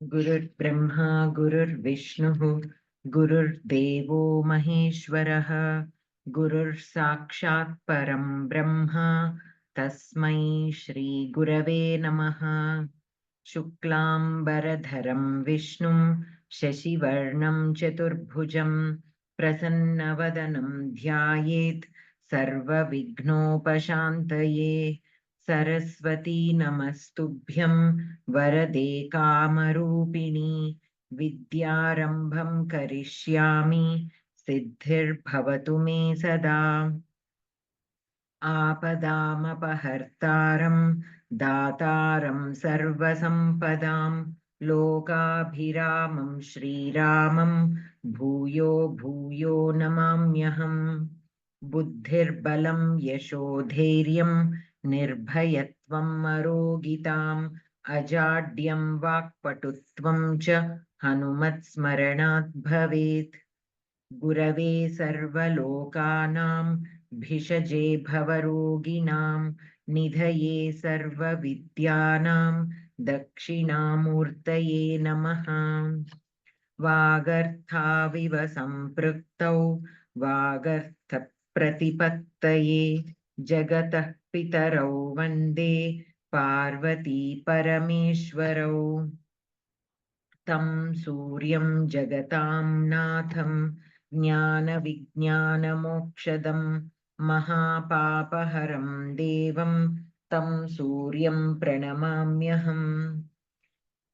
Gurur Brahma, Gurur Vishnu, Gurur Devo Maheshwaraha, Gurur Sakshat Param Brahma, Tasmai Shri Gurave Namaha. Shuklam Baradharam Vishnum, Shashivarnam Chaturbhujam, Prasannavadanam Dhyayet, Sarva Vignopashantaye, Saraswati Namastubhyam, Varade Kamarupini, Vidyarambham Karishyami, Siddhir Bhavatu Me Sada. आपदामपहर्तारं दातारं सर्वसम्पदां लोकाभिरामं श्रीरामं भूयो भूयो नमाम्यहम् बुद्धिर्बलं यशोधैर्यं निर्भयत्वं मरोगिताम् अजाड्यं वाक्पटुत्वं च हनुमत्स्मरणात् भवेत् गुरवे सर्वलोकानां भिषजे भवरोगिणां निधये सर्वविद्यानां दक्षिणामूर्तये नमः वागर्थाविव सम्पृक्तौ वागर्थप्रतिपत्तये जगतः पितरौ वन्दे पार्वती परमेश्वरौ तं सूर्यं जगतां नाथं ज्ञानविज्ञानमोक्षदं महापापहरं देवं तं सूर्यं प्रणमाम्यहम्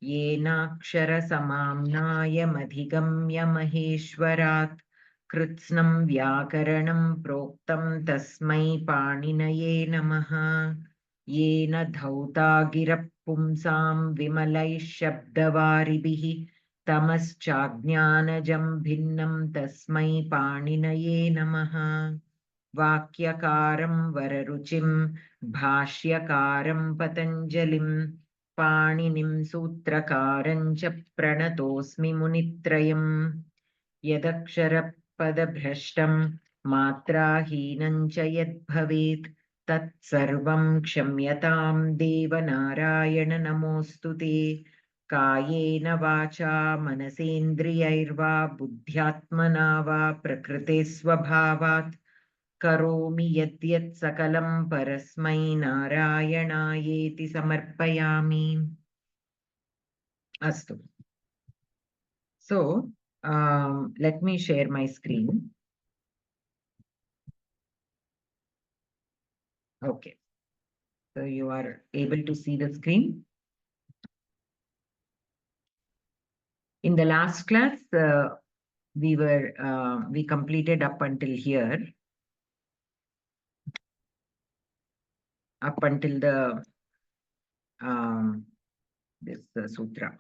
येनाक्षरसमाम्नायमधिगम्य महेश्वरात् कृत्स्नं व्याकरणं प्रोक्तं तस्मै पाणिनये नमः येन धौता गिरः पुंसां विमलैः शब्दवारिभिः तमश्चाज्ञानजं भिन्नं तस्मै पाणिनये नमः वाक्यकारं वररुचिं भाष्यकारं पतञ्जलिं पाणिनिं सूत्रकारं च प्रणतोऽस्मि मुनित्रयम् यदक्षरपदभ्रष्टं मात्राहीनं च यद्भवेत् तत्सर्वं क्षम्यतां देवनारायण नमोऽस्तु ते कायेन वाचा मनसेन्द्रियैर्वा बुद्ध्यात्मना वा प्रकृते स्वभावात् करोमि यद्यत् सकलं परस्मै नारायणायेति समर्पयामि अस्तु so let me share my screen. Okay, so you are able to see the screen. In the last class, we completed up until here, up until the this sutra.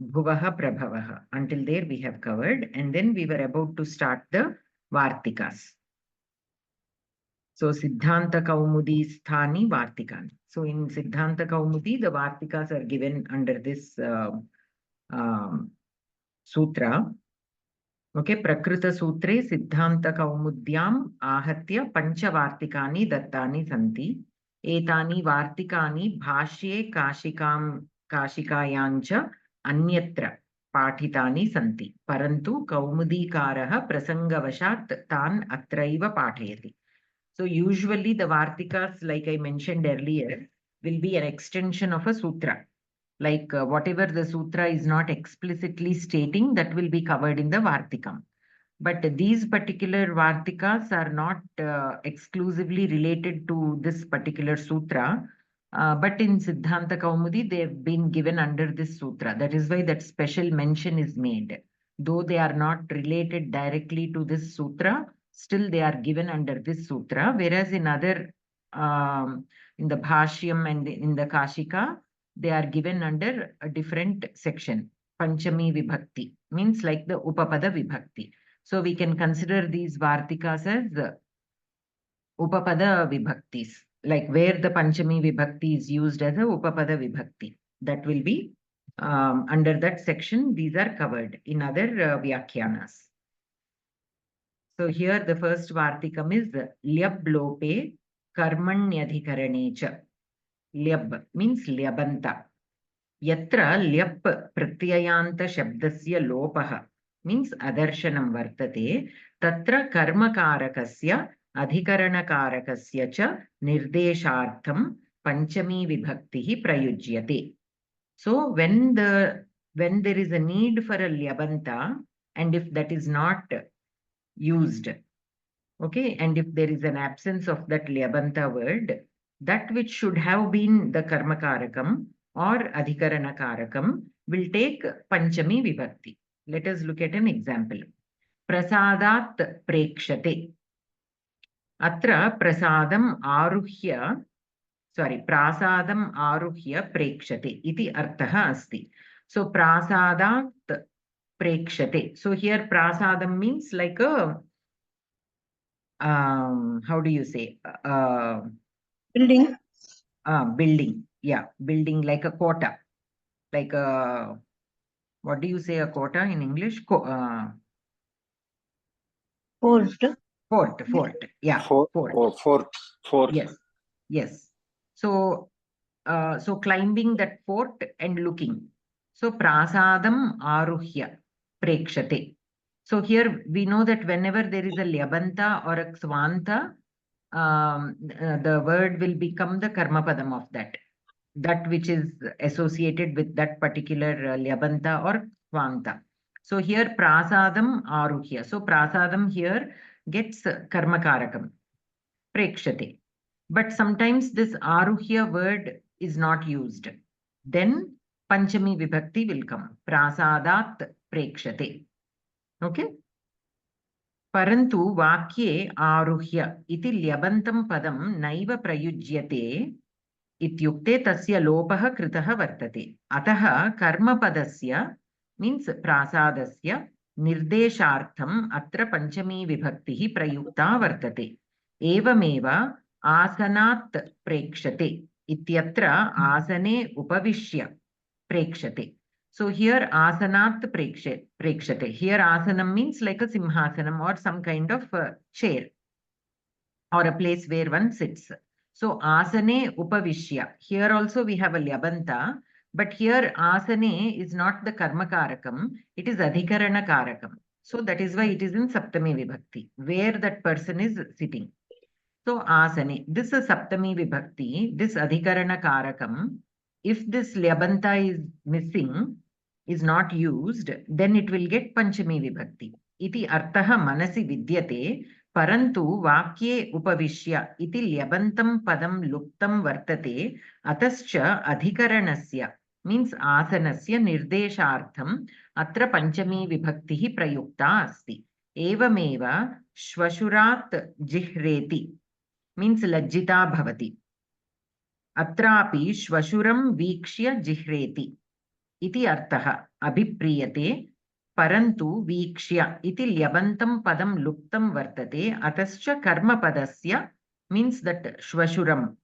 Bhuvaha Prabhavaha. Until there we have covered, and then we were about to start the Vartikas. So Siddhanta Kaumudi Sthani Vartikani. So in Siddhanta Kaumudi, the Vartikas are given under this sutra. Okay, Prakrita Sutre Siddhanta Kaumudyam Ahatya Pancha Vartikani Dattani Santi. Etani Vartikani Bhashye Kashikayancha Anyatra Pathitani Santi. Parantu Kaumudikaraha Prasangavashat Tan Atraiva Pathayati. So usually the Vartikas, like I mentioned earlier, will be an extension of a sutra. Like whatever the sutra is not explicitly stating, that will be covered in the Vartikam. But these particular Vartikas are not exclusively related to this particular sutra. But in Siddhanta Kaumudi, they have been given under this sutra. That is why that special mention is made. Though they are not related directly to this sutra, still they are given under this sutra. Whereas in other, in the Bhashyam and in the Kashika, they are given under a different section. Panchami Vibhakti means like the Upapada Vibhakti. So we can consider these Vartikas as Upapada Vibhaktis, like where the Panchami Vibhakti is used as a Upapada Vibhakti. That will be under that section, these are covered in other Vyakyanas. So here the first Vartikam is Lyab Lope Karmanyadhikarane cha. Lyab means Lyabanta. Yatra lyap pratyayanta shabdasya lopah means adarshanam vartate, tatra karmakarakasya adhikaranakarakasya cha nirdeshartham panchami vibhaktihi prayujyate. So when there is a need for a lyabanta, and if that is not used, okay, and if there is an absence of that lyabanta word, that which should have been the karmakarakam or adhikaranakarakam will take panchami vibhakti. Let us look at an example. Prasadat prekshate. Atra prasadam aruhya, sorry, prasadam aruhya prekshate iti arthaha asti. So prasadat prekshate. So here prasadam means like a how do you say Building. Building, yeah, building like a quota, like a, what do you say, a quota in English? Forced. Fort, yeah, fort. Fort. Yes. So so climbing that fort and looking. So prasadam aruhya prekshate. So here we know that whenever there is a lyabanta or a ksvanta, the word will become the karmapadam of that which is associated with that particular lyabanta or kvanta. So here prasadam aruhya. So prasadam here gets karmakarakam prekshate. But sometimes this aruhya word is not used. Then panchami vibhakti will come. Prasadat prekshate. Okay. Parantu vakye aruhya iti lyabantam padam naiva prayujyate ityukte tasya lopah kritah vartate. Ataha karmapadasya means prasadasya nirdeshartham atra panchami vibhaktihi prayukta vartate. Evameva asanat prekshate ityatra asane upavishya prekshate. So here asanat prekshate. Here asanam means like a simhasanam or some kind of chair or a place where one sits. So asane upavishya. Here also we have a lyabanta, but here asane is not the karmakarakam, it is adhikarana karakam. So that is why it is in saptami vibhakti, where that person is sitting. So asane, this is saptami vibhakti, this adhikarana karakam. If this lyabanta is missing, is not used, then it will get panchami vibhakti. Iti artaha manasi vidyate, parantu vakye upavishya iti lyabantam padam luptam vartate, atascha adhikaranasya means asanasya nirdeshartham atra panchami vibhaktihi prayukta asti. Evameva shvashurat jihreti means lajjita bhavati. Atrapi shvashuram vikshya jihreti iti artaha abhipriyate, parantu vikshya iti lyabantam padam luptam vartate, atascha karma padasya means that shvashuram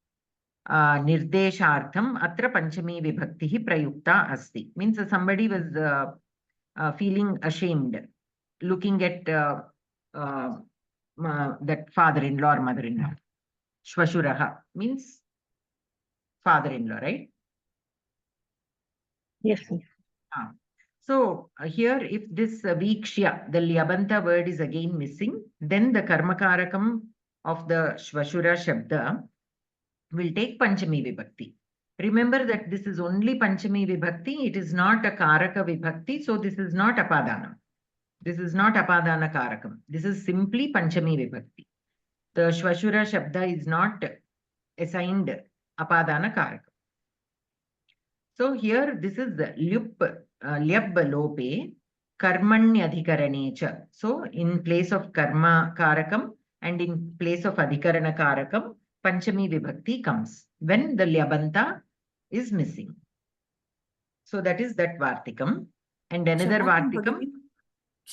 nirdeshartham atra panchami vibhaktihi prayukta asti. Means somebody was feeling ashamed looking at that father-in-law or mother-in-law. Shvashuraha means father-in-law, right? Yes. So here, if this vikshya, the lyabanta word is again missing, then the karmakarakam of the shvashura shabda will take panchami vibhakti. Remember that this is only panchami vibhakti, it is not a karaka vibhakti, so this is not apadana. This is not apadana karakam. This is simply panchami vibhakti. The shvashura shabda is not assigned apadana karakam. So here this is the lyab lope karmanyadhikarane cha. So in place of karma karakam and in place of adhikarana karakam, panchami vibhakti comes when the lyabanta is missing. So that is that vartikam. And another vartikam.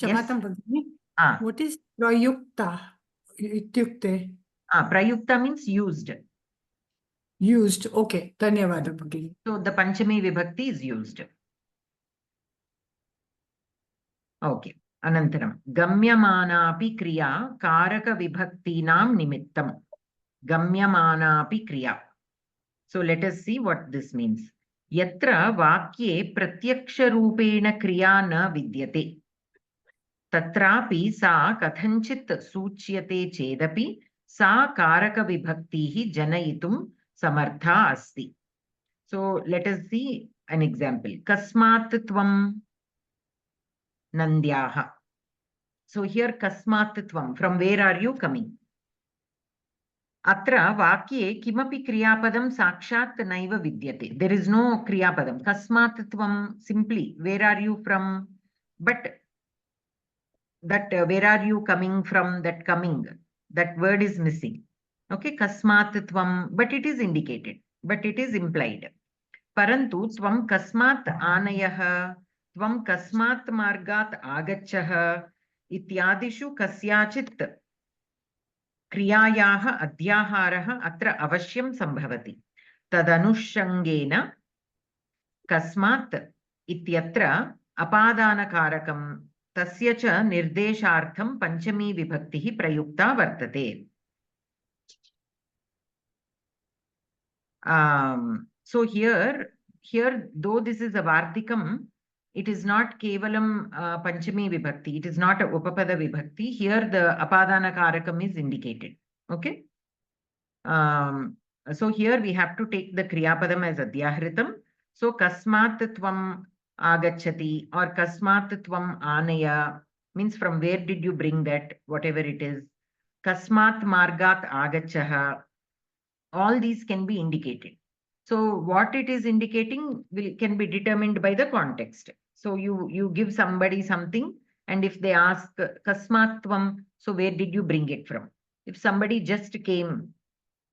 Shamatam Bhagini. What is prayukta? Ityukte. Prayukta means used. Used. Okay. Dhanyavada Bhagini. So the panchami vibhakti is used. Okay. Anantaram. Gamyamanapi kriya karaka vibhaktinam nimittam. Gamyamanapi kriya. So let us see what this means. Yatra vakye pratyaksharupena kriya na vidyate. Tatrapi sa kathanchit suchyate chedapi sa karaka vibhaktihi janayitum samartha asti. So let us see an example. Kasmat tvam nandyaha. So here kasmat tvam, from where are you coming? Atra vakye kimapi kriyapadam sakshat naiva vidyate. There is no kriyapadam. Kasmat tvam, simply, where are you from? But that where are you coming from, that coming, that word is missing. Okay, kasmat tvam, but it is indicated, but it is implied. Parantu tvam kasmat anayah, tvam kasmat margat agachah, ityadishu kasyachit क्रियायाः अध्याहारः अत्र अवश्यं सम्भवति. तदनुषङ्गेन कस्मात् इत्यत्र अपादानकारकं तस्य च निर्देशार्थं पञ्चमी विभक्तिः प्रयुक्ता वर्तते. So here though this is a vartikam, it is not kevalam panchami vibhakti, it is not a upapada vibhakti. Here the apadana karakam is indicated. Okay. So here we have to take the kriyapadam as adhyahritam. So kasmat tvam agachati or kasmat tvam anaya means from where did you bring that, whatever it is. Kasmat margat agachaha, all these can be indicated. So what it is indicating can be determined by the context. So you give somebody something, and if they ask kasmatvam, so where did you bring it from? If somebody just came,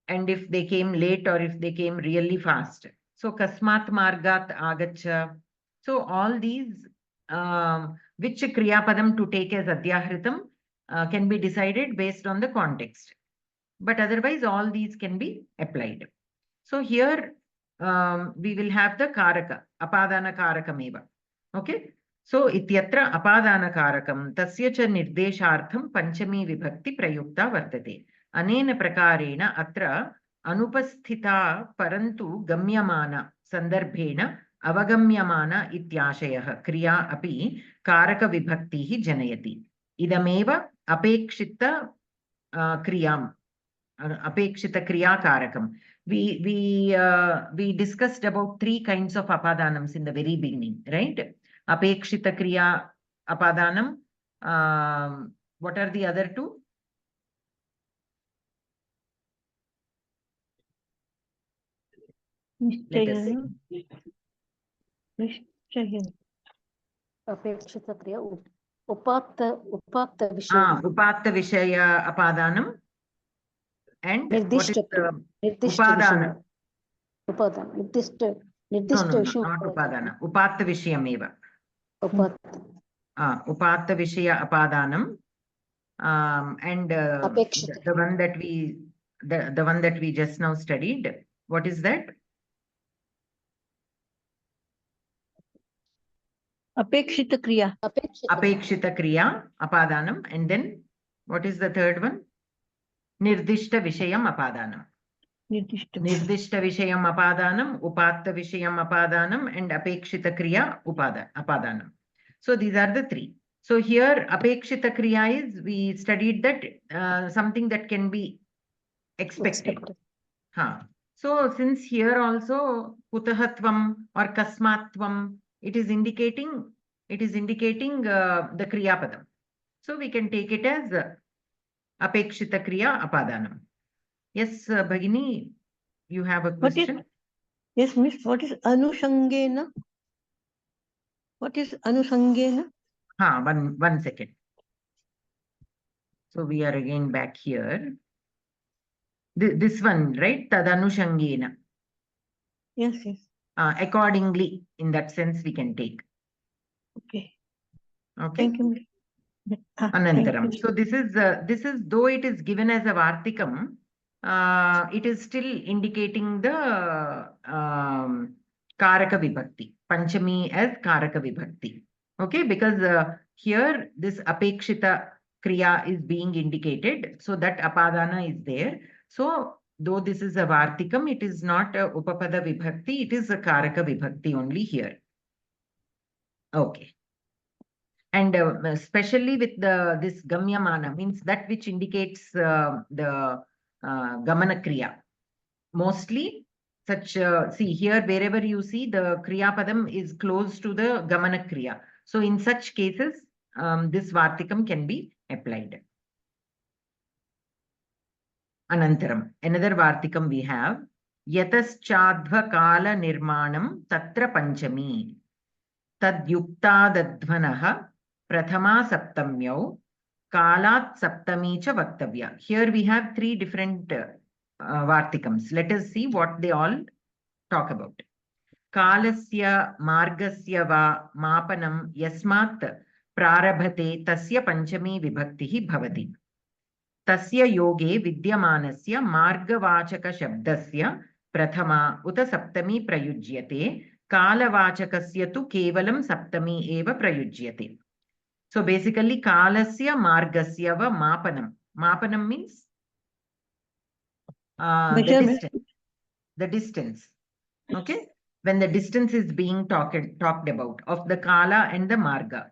and if they came late or if they came really fast, so kasmat margat agacha. So all these which kriyapadam to take as adhyahritam can be decided based on the context, but otherwise all these can be applied. So here we will have the karaka, apadana karakam eva. Okay. So ityatra apadana karakam tasya cha nirdeshartham panchami vibhakti prayukta vartate. Anena prakarena atra anupasthita parantu gamyamana sandarbhena avagamyamana ityashayah kriya api karaka vibhaktihi janayati. Idameva apekshita kriyam, apekshita kriya karakam. We discussed about three kinds of apadanams in the very beginning, right? Apekshita kriya apadanam. What are the other two? Let us see. Apekshita kriya upakta vishaya. Upakta vishaya apadanam. And what is the upadana? Upadana. No, not upadana. Upatta vishayam eva. Upatta vishaya apadanam. And the one that we just now studied, what is that? Apekshita kriya. Apekshita kriya apadanam. And then what is the third one? Nirdishta vishayam apadanam. Nirdishta vishayam apadanam, upatta vishayam apadanam, and apekshita kriya apadanam. So these are the three. So here apekshita kriya is, we studied that something that can be expected. So since here also kutahatvam or kasmatvam, it is indicating the kriyapadam. So we can take it as apekshita kriya apadanam. Yes, Bhagini, you have a question? Yes, Miss. What is anushangena? What is anusangena? One second. So we are again back here. This one, right? Tadanushangena. Yes. Accordingly, in that sense, we can take. Okay. Thank you. Anantaram. So this is though it is given as a vartikam, it is still indicating the karaka vibhakti, panchami as karaka vibhakti. Okay, because here this apekshita kriya is being indicated, so that apadana is there. So though this is a Vartikam, it is not a Upapada Vibhakti, it is a Karaka Vibhakti only here. Okay. And especially with this Gamyamana, means that which indicates the Gamana Kriya. Mostly such, see here, wherever you see the Kriya Padam is close to the Gamana Kriya. So in such cases, this Vartikam can be applied. Anantaram, another Vartikam we have. Yataschadva Kala Nirmanam Tatra Panchami Tadyuktadadvanaha Prathama Saptamyau Kalat Saptami Cha Vaktavya. Here we have three different Vartikams. Let us see what they all talk about. Kalasya Margasya Va Mapanam Yasmat Prarabhate Tasya Panchami Vibhaktihi Bhavati. Tasya yoge vidyamanasya margavachaka shabdasya prathama uta saptami prayujyate kalavachakasya tu kevalam saptami eva prayujyate. So basically kalasya margasya va mapanam. Mapanam means the distance. Okay, when the distance is being talked about of the kala and the marga.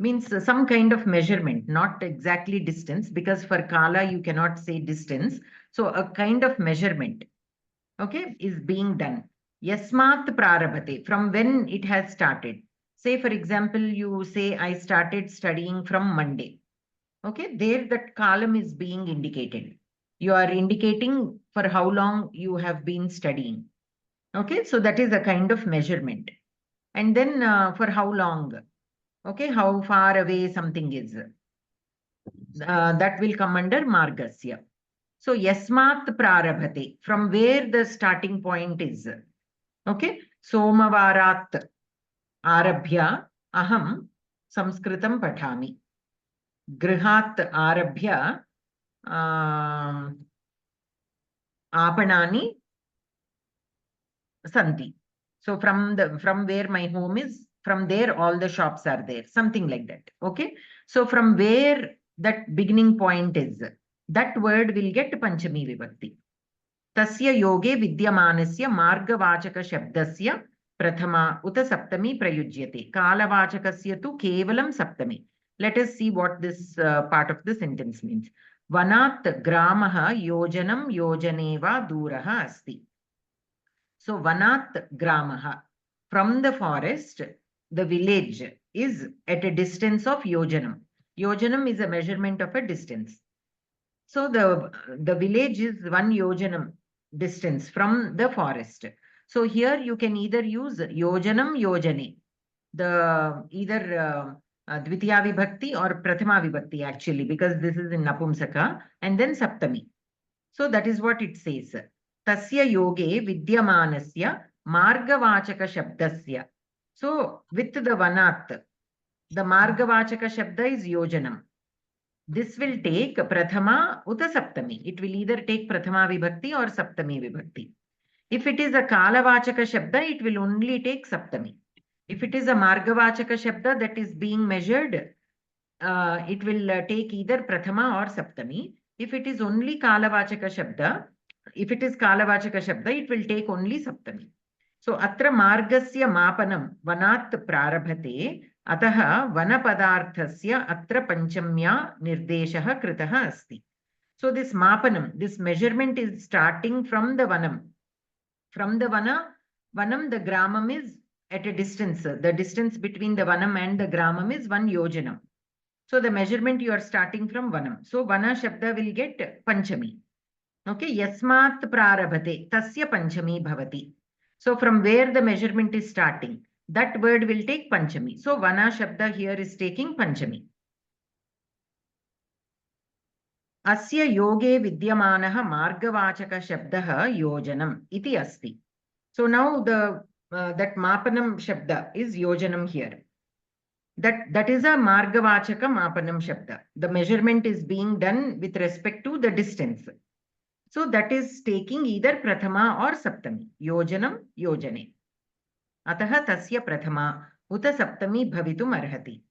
Means some kind of measurement, not exactly distance, because for kala you cannot say distance. So a kind of measurement, okay, is being done. Yasmat prarabhate, from when it has started. Say for example, you say I started studying from Monday. Okay, there that column is being indicated. You are indicating for how long you have been studying. Okay, so that is a kind of measurement. And then for how long? Okay, how far away something is. That will come under Margasya. So, Yasmat Prarabhate, from where the starting point is. Okay, Somavarat Arabhya Aham Samskritam Pathami. Grihat Arabhya Apanani Santi. So, from where my home is, from there all the shops are there, something like that. Okay, so from where that beginning point is, that word will get Panchami Vibhakti. Tasya yoge vidyamanasya margavachaka shabdasya prathama uta saptami prayujyate kalavachakasya tu kevalam saptami. Let us see what this part of the sentence means. Vanat gramaha yojanam yojaneva duraha asti. So Vanat gramaha, from the forest, the village is at a distance of yojanam. Yojanam is a measurement of a distance. So the village is 1 yojanam distance from the forest. So here you can either use yojanam yojane, the either Dvitiya Vibhakti or Prathama Vibhakti actually, because this is in Napumsaka, and then Saptami. So that is what it says. Tasya yoge vidyamanasya margavachaka shabdasya. So with the Vanat, the margavachaka shabda is yojanam. This will take Prathama uta Saptami. It will either take Prathama Vibhakti or Saptami Vibhakti. If it is a Kalavachaka Shabda, it will only take Saptami. If it is a Margavachaka Shabda that is being measured, it will take either Prathama or Saptami. If it is only Kalavachaka Shabda, it will take only Saptami. So, Atra Margasya Mapanam Vanat Prarabhate Ataha Vanapadarthasya Atra Panchamya Nirdeshaha Kritaha Asti. So, this Mapanam, this measurement is starting from the Vanam. From the Vanam, the Gramam is at a distance. The distance between the Vanam and the Gramam is 1 yojanam. So, the measurement you are starting from Vanam. So, Vana Shabda will get Panchami. Okay, Yasmat Prarabhate Tasya Panchami Bhavati. So, from where the measurement is starting, that word will take Panchami. So, Vana Shabda here is taking Panchami. Asya yoge vidyamanaha margavachaka shabdaha yojanam iti asti. So, now that Mapanam Shabda is yojanam here. That is a margavachaka Mapanam Shabda. The measurement is being done with respect to the distance. So that is taking either Prathama or Saptami. Yojanam, yojane. Ataha tasya Prathama uta Saptami bhavitum arhati.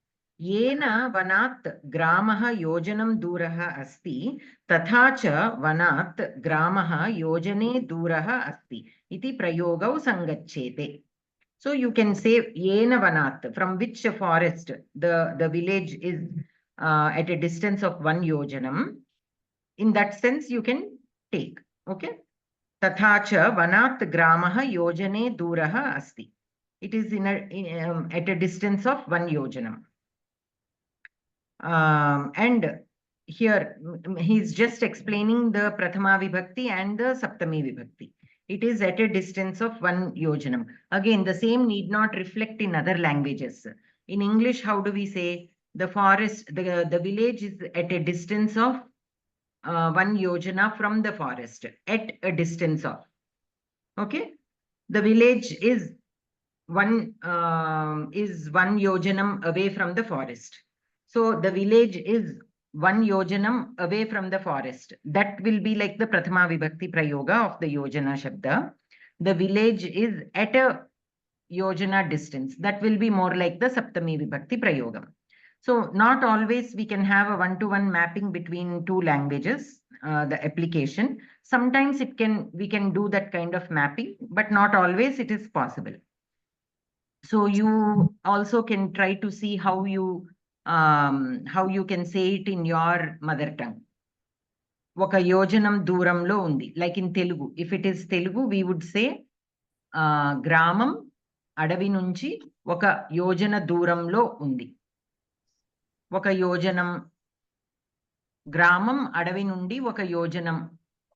येन वनात् ग्रामः योजनं दूरः अस्ति तथा च वनात् ग्रामः योजने दूरः अस्ति इति प्रयोगौ सङ्गच्छेते. So you can say yena vanat, from which forest the village is at a distance of 1 yojanam. In that sense you can take. Okay. Tatha cha vanat gramah yojane durah asti. It is at a distance of 1 yojanam. And here he is just explaining the prathama vibhakti and the saptami vibhakti. It is at a distance of 1 yojanam. Again, the same need not reflect in other languages. In English, how do we say the forest, the village is at a distance of 1 yojana from the forest, at a distance of. Okay, the village is 1 yojanam away from the forest. So the village is 1 yojanam away from the forest. That will be like the prathama vibhakti prayoga of the yojana shabda. The village is at a yojana distance. That will be more like the saptami vibhakti prayogam. So not always we can have a 1-to-1 mapping between 2 languages, the application. Sometimes we can do that kind of mapping, but not always it is possible. So you also can try to see how you can say it in your mother tongue. Oka yojanam dooramlo undi. Like in Telugu. If it is Telugu, we would say gramam adavi nunchi oka yojana dooramlo undi. Oka yojanam gramam adavi nundi oka yojanam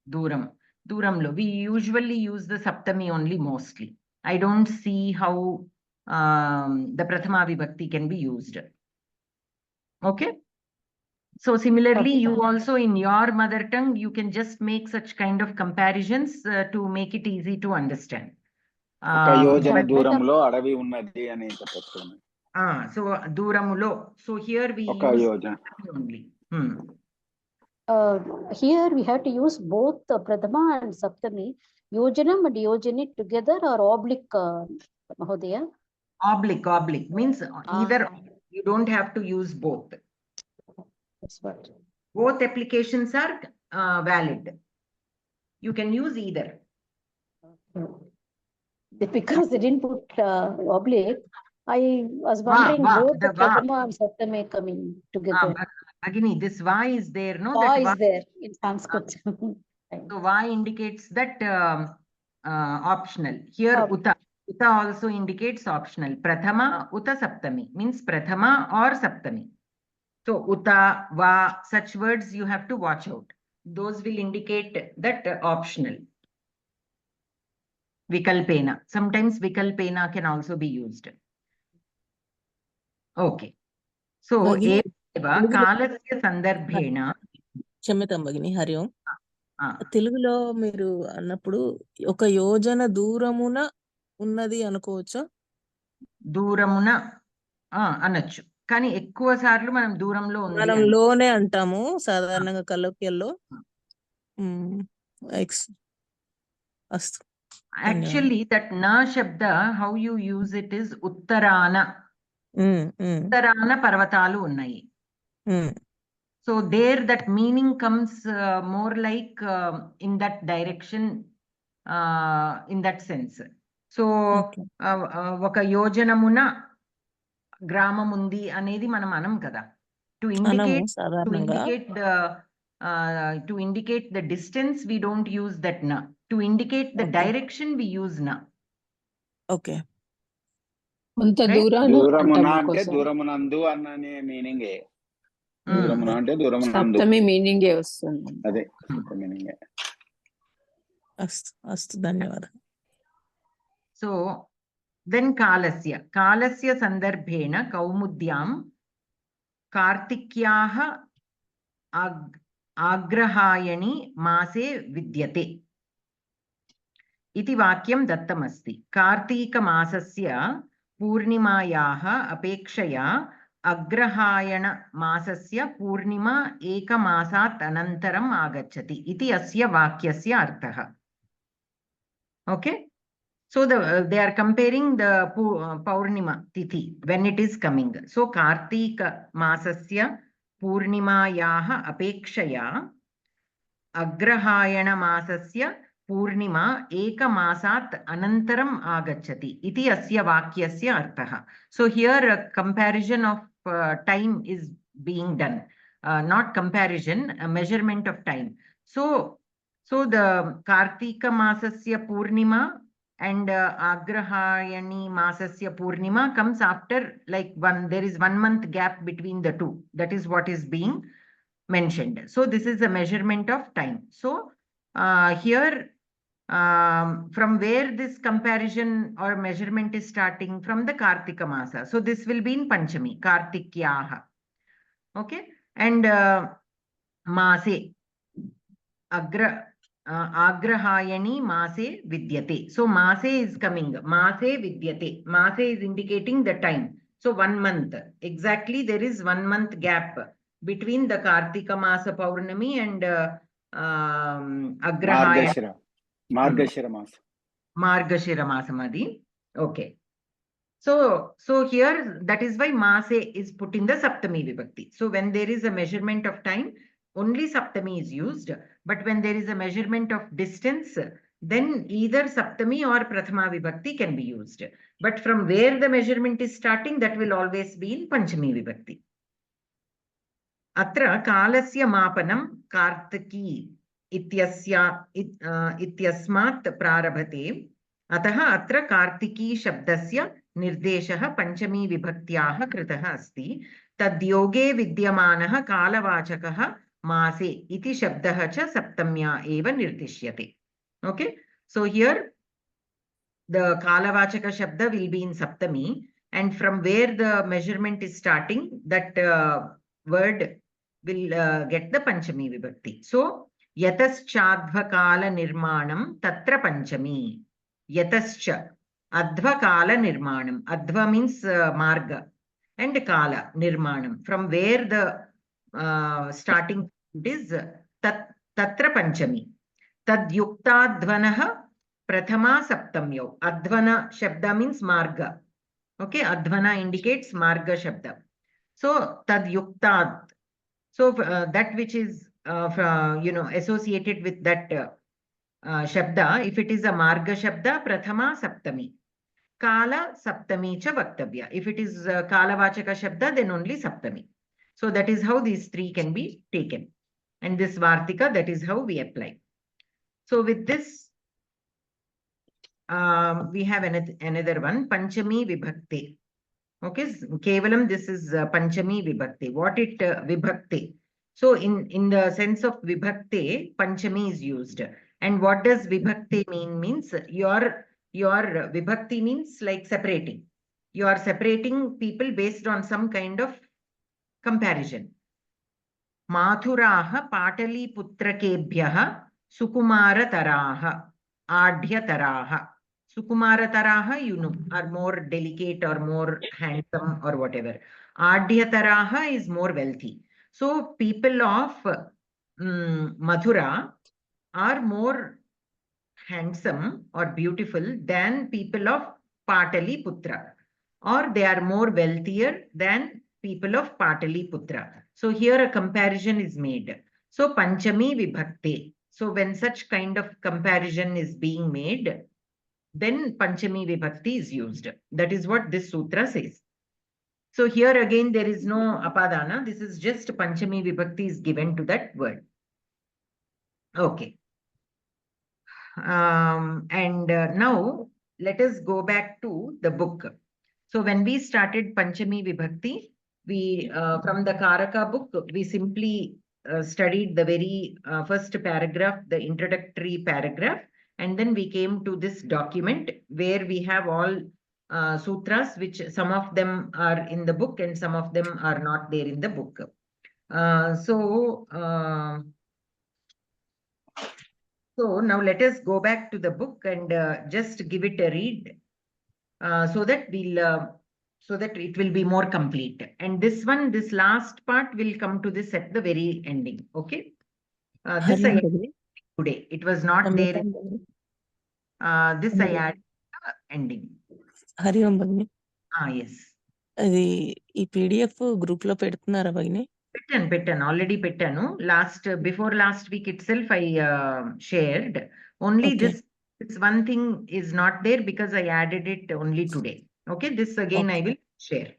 dooramlo. We usually use the saptami only mostly. I don't see how the prathama vibhakti can be used. Okay. So similarly, you also in your mother tongue, you can just make such kind of comparisons to make it easy to understand. Yojana dooramlo adavi unnadi ani cheppachunu. So dooramulo. So here we use only. Here we have to use both prathama and saptami. Yojanam and yojani together or oblique, Mahodaya? Oblique means either. You don't have to use both. That's what. Both applications are valid. You can use either. Because they didn't put oblique, I was wondering both the prathama and saptami coming together. Agini, this va is there, no? Va is there in Sanskrit. So va indicates that optional. Here uta also indicates optional. Prathama uta saptami means prathama or saptami. So uta, va, such words you have to watch out. Those will indicate that optional. Vikalpena. Sometimes vikalpena can also be used. Okay. So eva kalasya sandarbhena. క్షమితం భగిని, Hari ఓం. తెలుగులో మీరు అన్నప్పుడు ఒక యోజన దూరమున ఉన్నది అనుకోవచ్చా? దూరమున అనొచ్చు, కానీ ఎక్కువ సార్లు మనం దూరంలో ఉంది మనం లోనే అంటాము సాధారణంగా కలోక్యల్లో. Actually that na shabda, how you use it is uttarana. Uttarana parvatalu unnai. So there that meaning comes more like in that direction, in that sense. So oka yojanamuna గ్రామముంది అనేది మనం అనం కదా. To indicate the distance we don't use that na. To indicate the direction we use na. Okay. కొంత దూరమున అంటే దూరమునందు అనే meaning. దూరమున అంటే దూరమునందు. సప్తమి meaning వస్తుంది. అదే మీనింగ్. అస్తు ధన్యవాదాలు. So then kalasya sandarbhena kaumudyam kartikyaha agrahayani mase vidyate iti vakyam dattamasti. Kartika masasya purnimayaha apekshaya agrahayana masasya purnima ekamasat anantaram agacchati iti asya vakyasya arthaha. Okay. So they are comparing the Paurnima Tithi when it is coming. So Kartika Masasya Purnimayaha Apekshaya Agrahayana Masasya Purnima Ekamasat Anantaram Agachati iti asya vakyasya arthaha. So here a comparison of time is being done. Not comparison, a measurement of time. So the Kartika Masasya Purnima and Agrahayani Masasya Purnima comes after like there is 1 month gap between the two. That is what is being mentioned. So this is a measurement of time. So here from where this comparison or measurement is starting, from the Kartika Masa. So this will be in Panchami, Kartikyaha. Okay. And Mase, Agrahayani Mase Vidyate. So Mase is coming. Mase Vidyate. Mase is indicating the time. So 1 month. Exactly, there is 1 month gap between the Kartika Masa Paurnami and Agrahayani. Margashira Masa. Margashira Masamadi. Okay. So here, that is why Mase is put in the Saptami Vibhakti. So when there is a measurement of time, only Saptami is used. But when there is a measurement of distance, then either Saptami or Prathama Vibhakti can be used. But from where the measurement is starting, that will always be in Panchami Vibhakti. Atra Kalasya Mapanam Kartiki ityasmat prarabhate. Ataha atra Kartiki Shabdasya Nirdeshah Panchami Vibhaktyaha Kritaha Asti. Tadyoge Vidyamanaha Kalavachakaha Mase iti Shabdaha cha Saptamya eva Nirdishyate. Okay. So here the Kalavachaka Shabda will be in Saptami, and from where the measurement is starting, that word will get the Panchami Vibhakti. So Yataschadvakala Nirmanam Tatra Panchami. Yatascha Advakala Nirmanam. Adva means Marga, and Kala Nirmanam. From where the starting is Tatra Panchami. Tad Yuktadvanaha Prathama Saptamyo. Advana Shabda means Marga. Okay, Advana indicates Marga Shabda. So Tad Yuktad. So that which is associated with that Shabda, if it is a Marga Shabda, Prathama Saptami. Kala Saptami cha Vaktavya. If it is Kala Vachaka Shabda, then only Saptami. So that is how these three can be taken. And this Vartika, that is how we apply. So with this, we have another one, Panchami Vibhakti. Okay, Kevalam, this is Panchami Vibhakti. What it Vibhakti? So in the sense of Vibhakti, Panchami is used. And what does Vibhakti mean? Means your Vibhakti means like separating. You are separating people based on some kind of comparison. Mathuraha Patali Putrakebhyaha Sukumarataraha Adhyataraha. Sukumarataraha, are more delicate or more handsome or whatever. Adhyataraha is more wealthy. So people of Mathura are more handsome or beautiful than people of Patali Putra, or they are more wealthier than people of Patali Putra. So here a comparison is made. So Panchami Vibhakti. So when such kind of comparison is being made, then Panchami Vibhakti is used. That is what this sutra says. So here again, there is no apadana. This is just Panchami Vibhakti is given to that word. Okay. And now let us go back to the book. So when we started Panchami Vibhakti, we from the Karaka book, we simply studied the very first paragraph, the introductory paragraph, and then we came to this document where we have all sutras, which some of them are in the book and some of them are not there in the book. So now let us go back to the book and just give it a read so that it will be more complete. And this last part will come to this at the very ending. Okay. This I added today. It was not there. This I added ending. Hari Om భగిని. Yes. అది ఈ PDF group లో పెడుతున్నారా భగిని? Pettan already pettanu. Before last week itself I shared. Only Okay. this one thing is not there because I added it only today. Okay, this again I will share.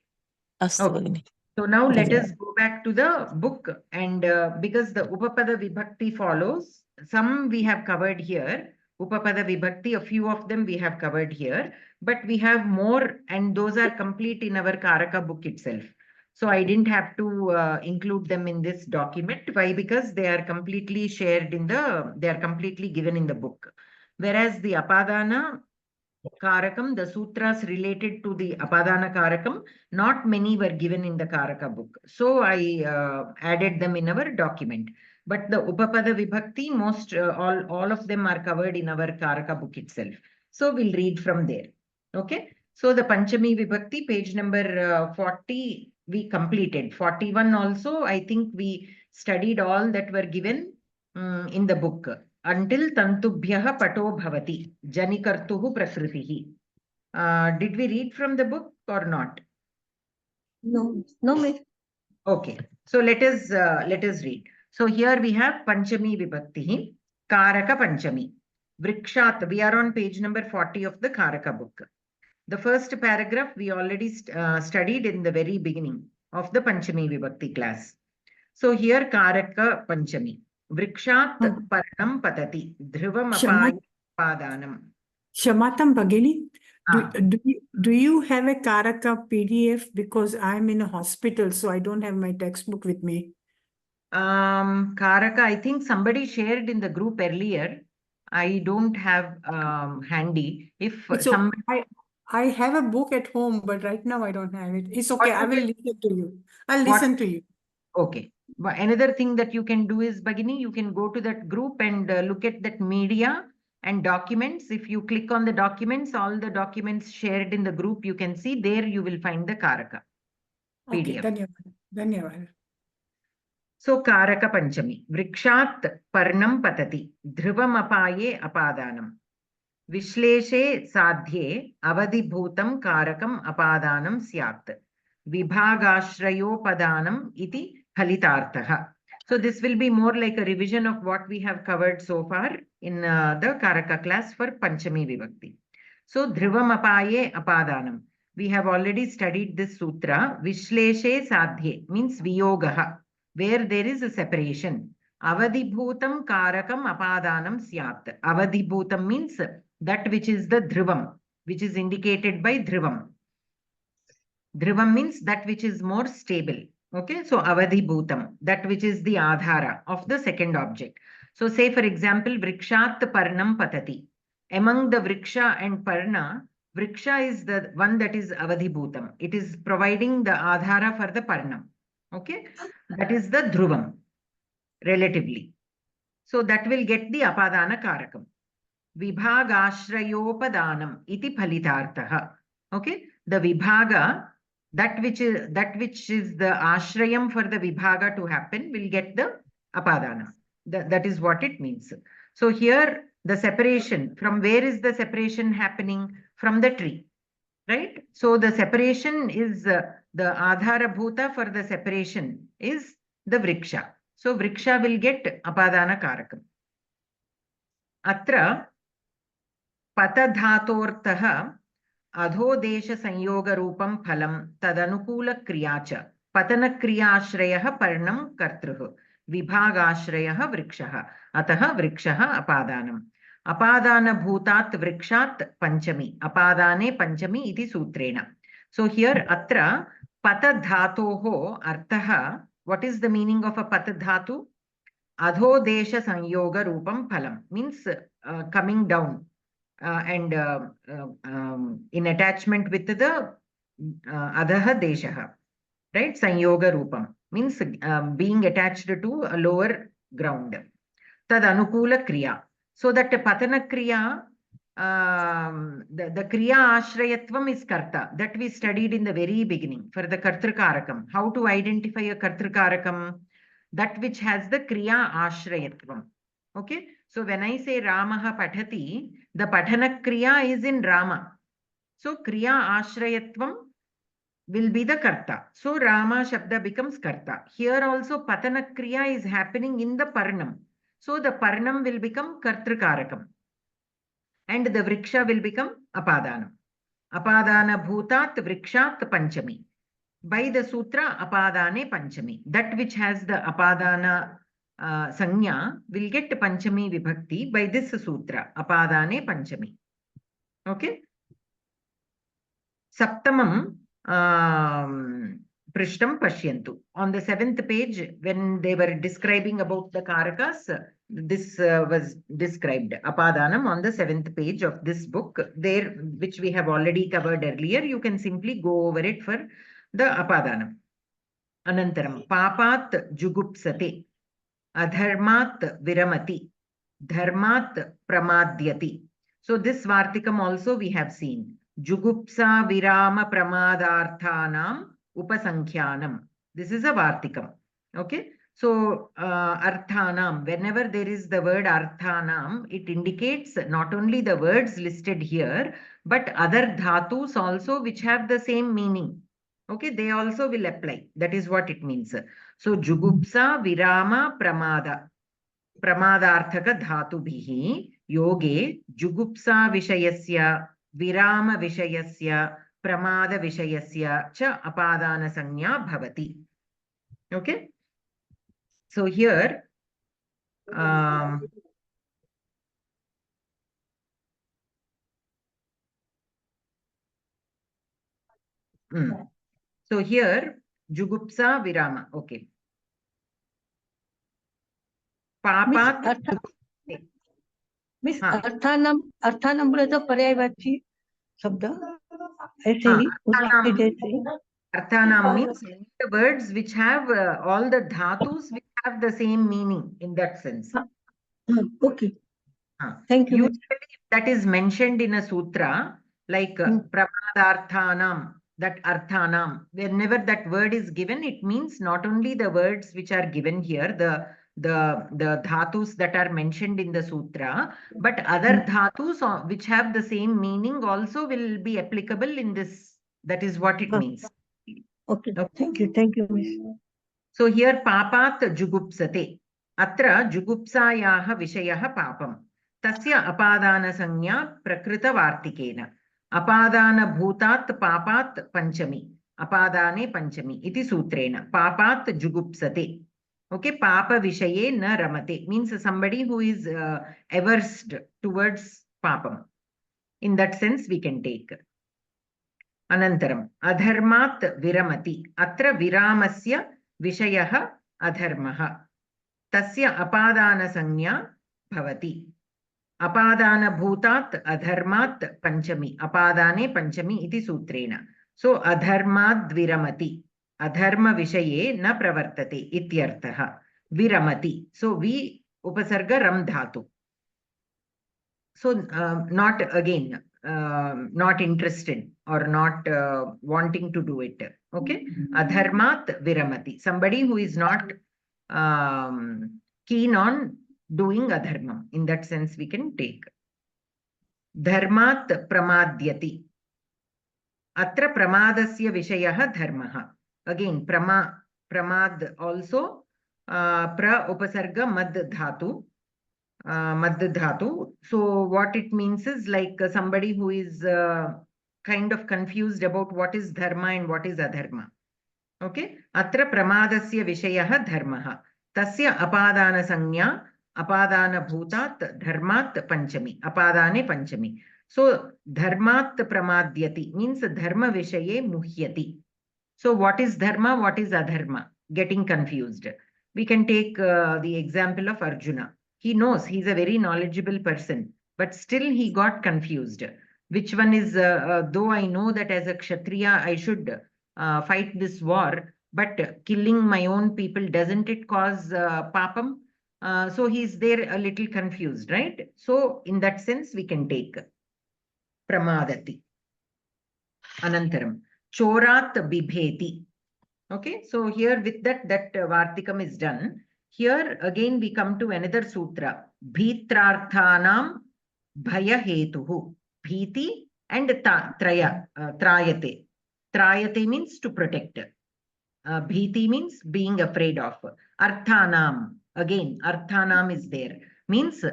అస్తు Okay. భగిని. So now let us go back to the book, and because the Upapada Vibhakti follows, some we have covered here. Upapada Vibhakti, a few of them we have covered here, but we have more, and those are complete in our Karaka book itself. So I didn't have to include them in this document. Why? Because they are completely shared they are completely given in the book. Whereas the Apadana Karakam, the sutras related to the Apadana Karakam, not many were given in the Karaka book. So I added them in our document. But the Upapada Vibhakti, all of them are covered in our Karaka book itself. So we'll read from there. Okay. So the Panchami Vibhakti, page number 40, we completed. 41 also, I think we studied all that were given in the book. Until Tantubhyaha Pato Bhavati, Janikartuhu Prakritihi. Did we read from the book or not? No, miss. Okay, so let us read. So here we have Panchami Vibhakti, Karaka Panchami. Vrikshat, we are on page number 40 of the Karaka book. The first paragraph we already studied in the very beginning of the Panchami Vibhakti class. So here Karaka Panchami. Vrikshat Parnam Patati, Dhruvam Apadanam. Shamatam Bhagini, do you have a Karaka PDF? Because I'm in a hospital, so I don't have my textbook with me. Karaka, I think somebody shared in the group earlier. I don't have handy. If somebody... I have a book at home, but right now I don't have it. It's okay. I will listen to you. I'll listen to you. Okay. But another thing that you can do is, Bhagini, you can go to that group and look at that media and documents. If you click on the documents, all the documents shared in the group, you can see there you will find the Karaka PDF. Okay, Dhanyavad. So Karaka Panchami. Vrikshat Parnam Patati, Dhruvam Apaye Apadanam. Vishleshe Sadhye Avadibhutam Karakam Apadanam Syat. Vibhagashrayopadanam iti Phalitarthaha. So this will be more like a revision of what we have covered so far in the Karaka class for Panchami Vibhakti. So Dhruvam Apaye Apadanam. We have already studied this sutra. Vishleshe Sadhye means Viyogaha, where there is a separation. Avadibhutam Karakam Apadanam Syat. Avadibhutam means that which is the Dhruvam, which is indicated by Dhruvam. Dhruvam means that which is more stable. Okay, so Avadibhutam, that which is the Adhara of the second object. So say for example, Vrikshat Parnam Patati. Among the Vriksha and Parna, Vriksha is the one that is Avadibhutam. It is providing the Adhara for the Parnam. Okay, that is the Dhruvam, relatively. So that will get the Apadana Karakam. Vibhagashrayopadanam iti Phalitarthaha. Okay, the Vibhaga, that which is the ashrayam for the Vibhaga to happen, will get the Apadana. That is what it means. So here the separation, from where is the separation happening? From the tree, right? So the separation is the Adhara Bhuta for the separation is the Vriksha. So Vriksha will get Apadana Karakam. Atra Patadhatortaha अधोदेश संयोग रूपम फलम तदनुकूल क्रियाच पतन क्रियाश्रयः पर्णं कर्तृः विभागाश्रयः वृक्षः अतः वृक्षः अपादानम् अपादानभूतात् वृक्षात् पंचमी अपादाने पंचमी इति सूत्रेण. So here atra patadhatoh arthah, what is the meaning of a patadhatu? Adhodesha sanyoga roopam phalam means coming down. And in attachment with the Adaha Deshaha, right? Sanyoga Rupam means being attached to a lower ground. Tad Anukula Kriya. So that Patana Kriya, the Kriya Ashrayatvam is Karta, that we studied in the very beginning for the Kartrikarakam. How to identify a Kartrikarakam? That which has the Kriya Ashrayatvam. Okay, so when I say Ramaha Pathati, the Pathana Kriya is in Rama. So Kriya Ashrayatvam will be the Karta. So Rama Shabda becomes Karta. Here also Patana Kriya is happening in the Parnam. So the Parnam will become Kartrikarakam. And the Vriksha will become Apadanam. Apadana Bhutat Vrikshat Panchami. By the Sutra Apadane Panchami. That which has the Apadana Sanya will get Panchami Vibhakti by this Sutra. Apadane Panchami. Okay. Saptamam Prishtam Pashyantu. On the 7th page, when they were describing about the Karakas, this was described. Apadanam on the 7th page of this book, there, which we have already covered earlier. You can simply go over it for the Apadanam. Anantaram, Papat Jugupsate, Adharmat Viramati, Dharmat Pramadyati. So this Vartikam also we have seen. Jugupsa Virama Pramadarthanam Upasankyanam. This is a Vartikam. Okay. So Arthanam, whenever there is the word Arthanam, it indicates not only the words listed here, but other dhatus also which have the same meaning. Okay, they also will apply. That is what it means. So Jugupsa Virama Pramada. Pramadarthaka dhatubhihi yoge Jugupsa Vishayasya Virama Vishayasya Pramada Vishayasya cha Apadana Sanya Bhavati. Okay. So here so here Jugupsa Virama. Okay. Papat Miss अर्थानाम बोले तो पर्यायवाची शब्द ऐसे ही उसके जैसे. Arthanam means the words which have all the dhatus which have the same meaning in that sense. Okay. Thank you. Usually that is mentioned in a sutra like Pramadarthanam, that Arthanam. Whenever that word is given, it means not only the words which are given here, the dhatus that are mentioned in the sutra, but other dhatus which have the same meaning also will be applicable in this. That is what it means. Okay. Thank you. Thank you, Miss. So here papat jugupsate. Atra jugupsayaha vishayaha papam. Tasya apadana sanya prakrita vartikena. Apadana bhutat papat panchami. Apadane panchami. Iti sutrena. Papat jugupsate. Okay, papa vishaye na ramate. Means somebody who is averse towards papam. In that sense we can take. Anantaram. Adharmat viramati. Atra viramasya Vishayaha adharmaha. Tasya apadana sanya bhavati. Apadana bhutat adharmat panchami. Apadane panchami iti sutrena. So adharmad viramati. Adharma vishaye na pravartate ityarthaha. Viramati. So vi upasarga ram dhatu. So not again, not interested or not wanting to do it. Okay. Adharmat viramati. Somebody who is not keen on doing adharmam. In that sense, we can take. Dharmat pramadyati. Atra pramadasya vishayaha dharmaha. Again, pramad also pra upasarga mad dhatu. Mad dhatu. So what it means is like somebody who is kind of confused about what is dharma and what is adharma. Okay. Atra pramadasya vishayaha dharmaha. Tasya apadana sanya apadana bhutat dharmat panchami. Apadane panchami. So dharmat pramadyati means dharma vishaye muhyati. So what is dharma? What is adharma? Getting confused. We can take the example of Arjuna. He knows, he's a very knowledgeable person, but still he got confused. Which one is, though I know that as a Kshatriya, I should fight this war, but killing my own people, doesn't it cause papam? So he's there a little confused, right? So in that sense, we can take pramadati. Anantaram. Chorat bibheti. Okay, so here with that Vartikam is done. Here again we come to another sutra. Bhitrarthanam bhaya hetuhu. Bhiti and trayate. Trayate means to protect. Bhiti means being afraid of. Arthanam, again, arthanam is there. Means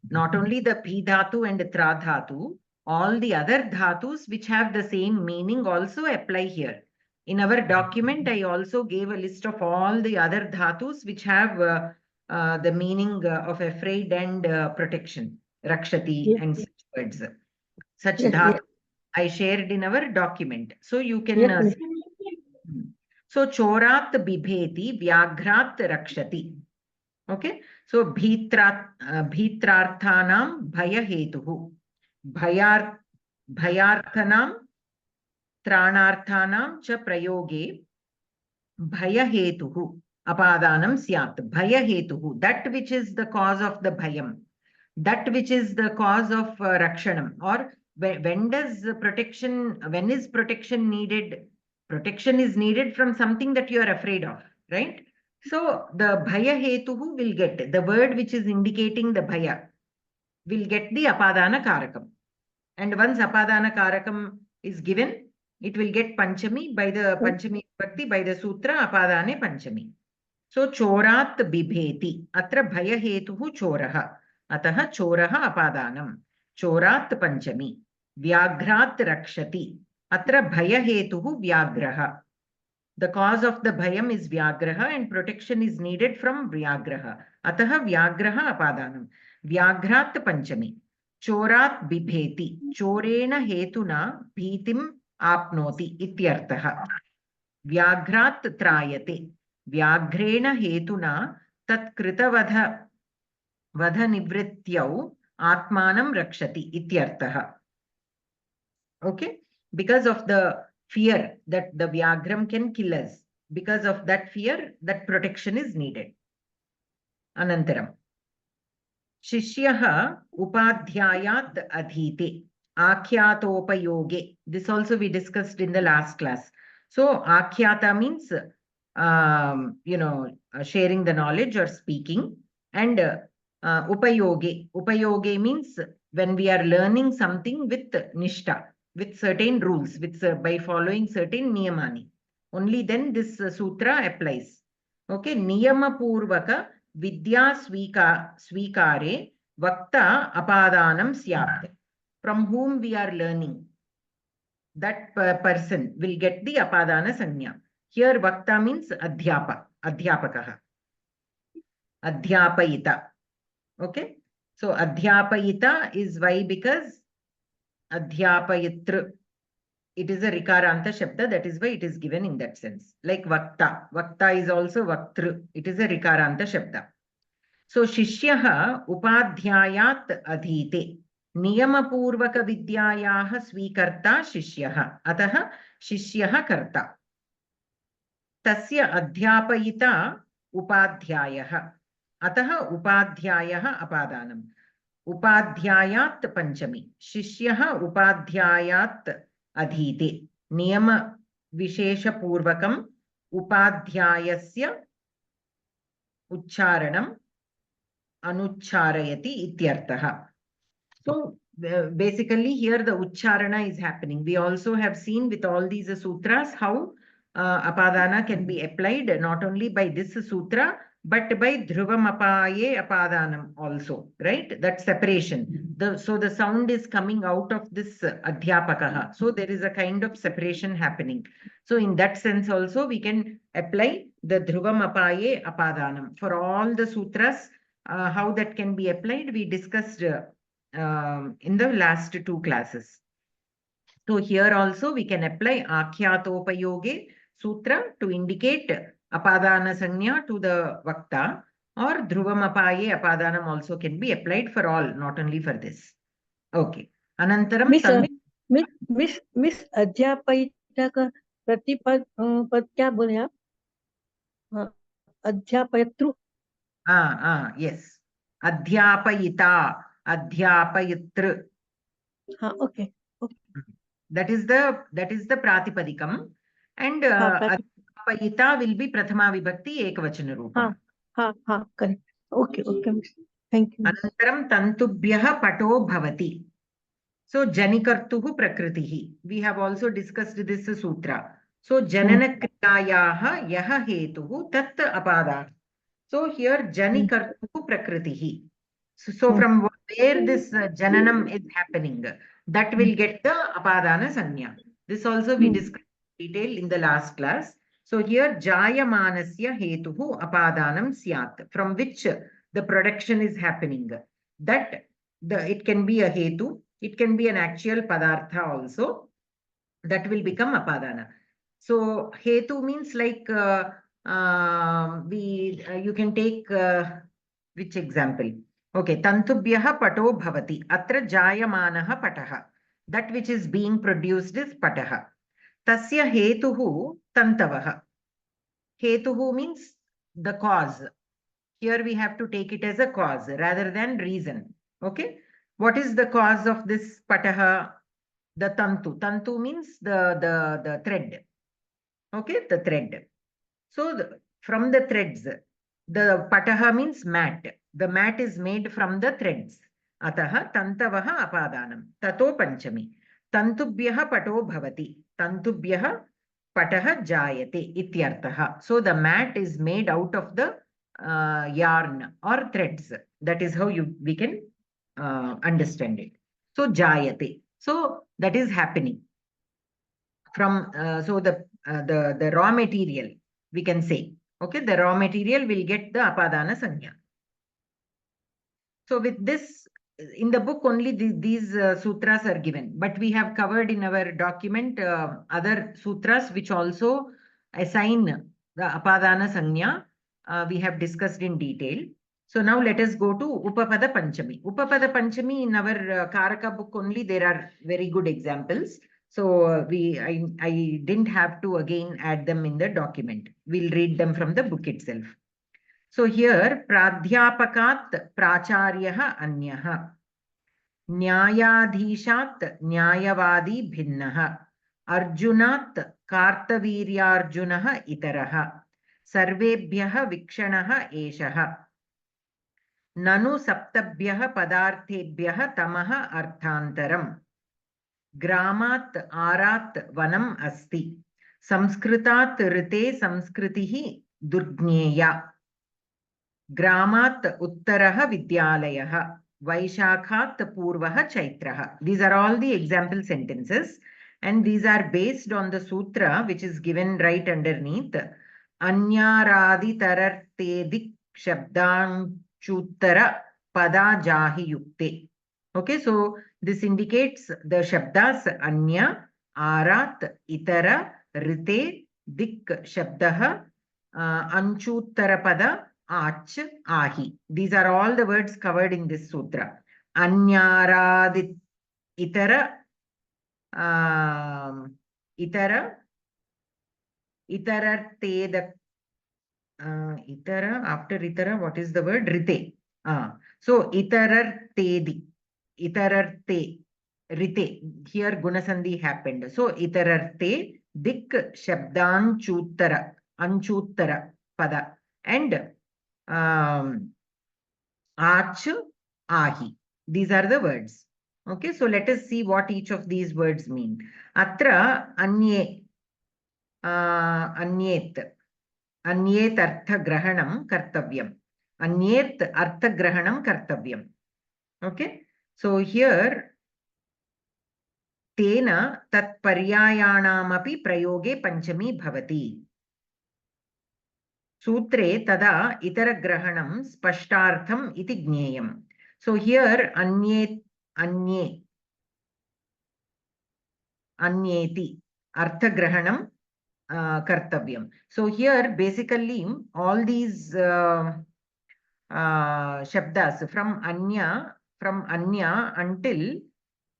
not only the pi dhatu and tra dhatu, all the other dhatus which have the same meaning also apply here. In our document, I also gave a list of all the other dhatus which have the meaning of afraid and protection. Rakshati and such words. Such dhatu I shared in our document. So you can so chorat bibheti vyagrat rakshati. Okay. So bhitrarthanam bhayahetuhu. Bhayarthanam tranarthanam cha prayoge bhayahetuhu apadanam syat. Bhayahetuhu, that which is the cause of the bhayam, that which is the cause of rakshanam, or when is protection needed? Protection is needed from something that you are afraid of, right? So the bhaya hetuhu will get, the word which is indicating the bhaya will get the apadana karakam. And once apadana karakam is given, it will get panchami by the panchami vibhakti, by the sutra apadane panchami. So chorat bibheti, atra bhaya hetuhu choraha, ataha choraha apadanam. Chorat panchami. Vyagrat rakshati. Atra bhaya hetuhu vyagraha. The cause of the bhayam is vyagraha and protection is needed from vyagraha. Ataha vyagraha apadanam. Vyagrat panchami. Chorat bibheti. Chorena hetuna bhitim apnoti ityartaha. Vyagrat trayate. Vyagrena hetuna tat kritavadha nivrityau atmanam rakshati ityartaha. Okay, because of the fear that the vyagram can kill us, because of that fear, that protection is needed. Anantaram. Shishyaha upadhyayat adhite akhyatopayoge. This also we discussed in the last class. So akhyata means, sharing the knowledge or speaking, and upayoge. Upayoge means when we are learning something with nishta, with certain rules, with by following certain niyamani. Only then this sutra applies. Okay, niyama purvaka vidya swikare vakta apadanam syat. From whom we are learning, that person will get the apadana sanya. Here vakta means adhyapakaha. Adhyapayita. Okay, so adhyapayita is why? Because adhyapayitra, it is a rikaranta shabda, that is why it is given in that sense. Like vakta. Vakta is also vaktru. It is a rikaranta shabda. So shishyaha upadhyayat adhite. Niyamapurvaka vidyayaha swikarta shishyaha. Ataha shishyaha karta. Tasya adhyapayita upadhyayaha. Ataha upadhyayaha apadanam. Upadhyayat panchami. Shishyaha upadhyayat adhite. Niyama vishesha purvakam upadhyayasya uccharanam anucharayati ityartaha. So basically here the ucharana is happening. We also have seen with all these sutras how apadana can be applied not only by this sutra but by dhruvam apaye apadanam also, right? That separation. So the sound is coming out of this adhyapakaha. So there is a kind of separation happening. So in that sense also we can apply the dhruvam apaye apadanam. For all the sutras, how that can be applied, we discussed in the last two classes. So here also we can apply akhyatopayoge sutra to indicate apadana sanya to the vakta, or dhruvam apaye apadanam also can be applied for all, not only for this. Okay. Anantaram Miss अध्यापयिता का प्रतिपद पद क्या बोले आप? अध्यापयतृ. Yes. Adhyapayita, adhyapayitru. Okay. That is the pratipadikam, and adhyapayita will be prathama vibhakti ekavachana rupam. Correct. Okay, miss. Thank you. Anantaram tantubhyah pato bhavati. So janikartuhu prakritihi. We have also discussed this sutra. So jananakriyayaha yaha hetuhu tat apada. So here janikartuhu prakritihi. So from where this jananam is happening, that will get the apadana sanya. This also we discussed in detail in the last class. So here jayamanasya hetuhu apadanam syat, from which the production is happening. That it can be a hetu, it can be an actual padartha also, that will become apadana. So hetu means like you can take which example? Okay, tantubhyaha pato bhavati. Atra jayamanaha pataha. That which is being produced is pataha. Tasya hetuhu tantavaha. Hetuhu means the cause. Here we have to take it as a cause rather than reason. Okay. What is the cause of this pataha? The tantu. Tantu means the thread. Okay, the thread. So from the threads, the pataha means mat. The mat is made from the threads. Ataha tantavaha apadanam. Tato panchami. Tantubhyaha pato bhavati. Tantubhyaha pataha jayate ityartaha. So the mat is made out of the yarn or threads. That is how we can understand it. So jayate. So that is happening. From so the raw material, we can say, okay, the raw material will get the apadana sanya. So with this, in the book only these sutras are given, but we have covered in our document other sutras which also assign the apadana sanya. We have discussed in detail. So now let us go to Upapada Panchami. Upapada Panchami in our Karaka book only, there are very good examples. So I didn't have to again add them in the document. We'll read them from the book itself. So here, Pradhyapakat Pracharyaha Anyaha, Nyayadhishat Nyayavadi Bhinnaha, Arjunat Kartaviryarjunaha Itaraha, Sarvebhyaha Vikshanaha Eshaha, Nanu Saptabhyaha Padarthebhyaha Tamaha Arthantaram, Gramat Arat Vanam Asti, Samskritat Rite Samskritihi Durgneya, Gramat Uttaraha Vidyalayaha, Vaishakhat Purvaha Chaitraha. These are all the example sentences, and these are based on the sutra which is given right underneath. Anyaradi tarartedik shabdanchuttara pada jahi yukte. Okay, so this indicates the shabdas anya, arat, itara, rite, dik shabdaha, anchuttara pada, ach, ahi. These are all the words covered in this sutra. Anyaradit itara, itararteda, itara, after itara, what is the word? Rite. So itarartedi, itararte, rite. Here gunasandhi happened. So itararte, dik shabdanchuttara, anchuttara pada, and ach, ahi. These are the words. Okay, so let us see what each of these words mean. Atra anye, anyet, anyet artha grahanam kartavyam. Anyet artha grahanam kartavyam. Okay, so here tena tat paryayanamapi prayoge panchami bhavati. Sutre tada itara grahanam spashtartham iti gneyam. So here anye, anyeti, artha grahanam kartavyam. So here basically all these shabdas from anya until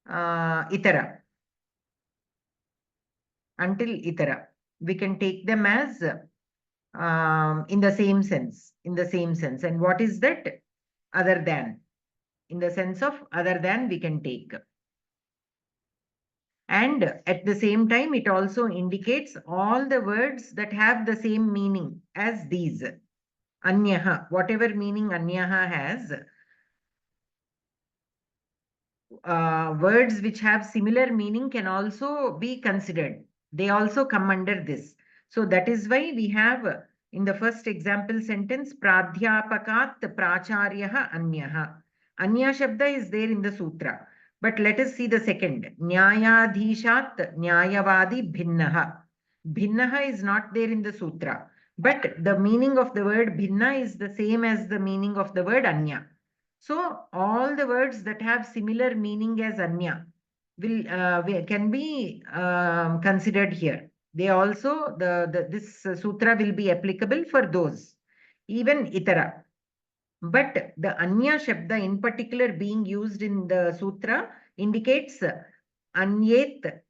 itara. Until itara. We can take them as in the same sense. And what is that? Other than. In the sense of other than we can take. And at the same time, it also indicates all the words that have the same meaning as these. Anyaha, whatever meaning anyaha has, words which have similar meaning can also be considered. They also come under this. So that is why we have in the first example sentence, pradhyapakat pracharyah anyaha. Anya shabda is there in the sutra. But let us see the second. Nyayadhishat nyayavadi bhinnaha. Bhinnaha is not there in the sutra. But the meaning of the word bhinna is the same as the meaning of the word anya. So all the words that have similar meaning as anya can be considered here. They also, this sutra will be applicable for those, even itara. But the anya shabda in particular being used in the sutra indicates anyet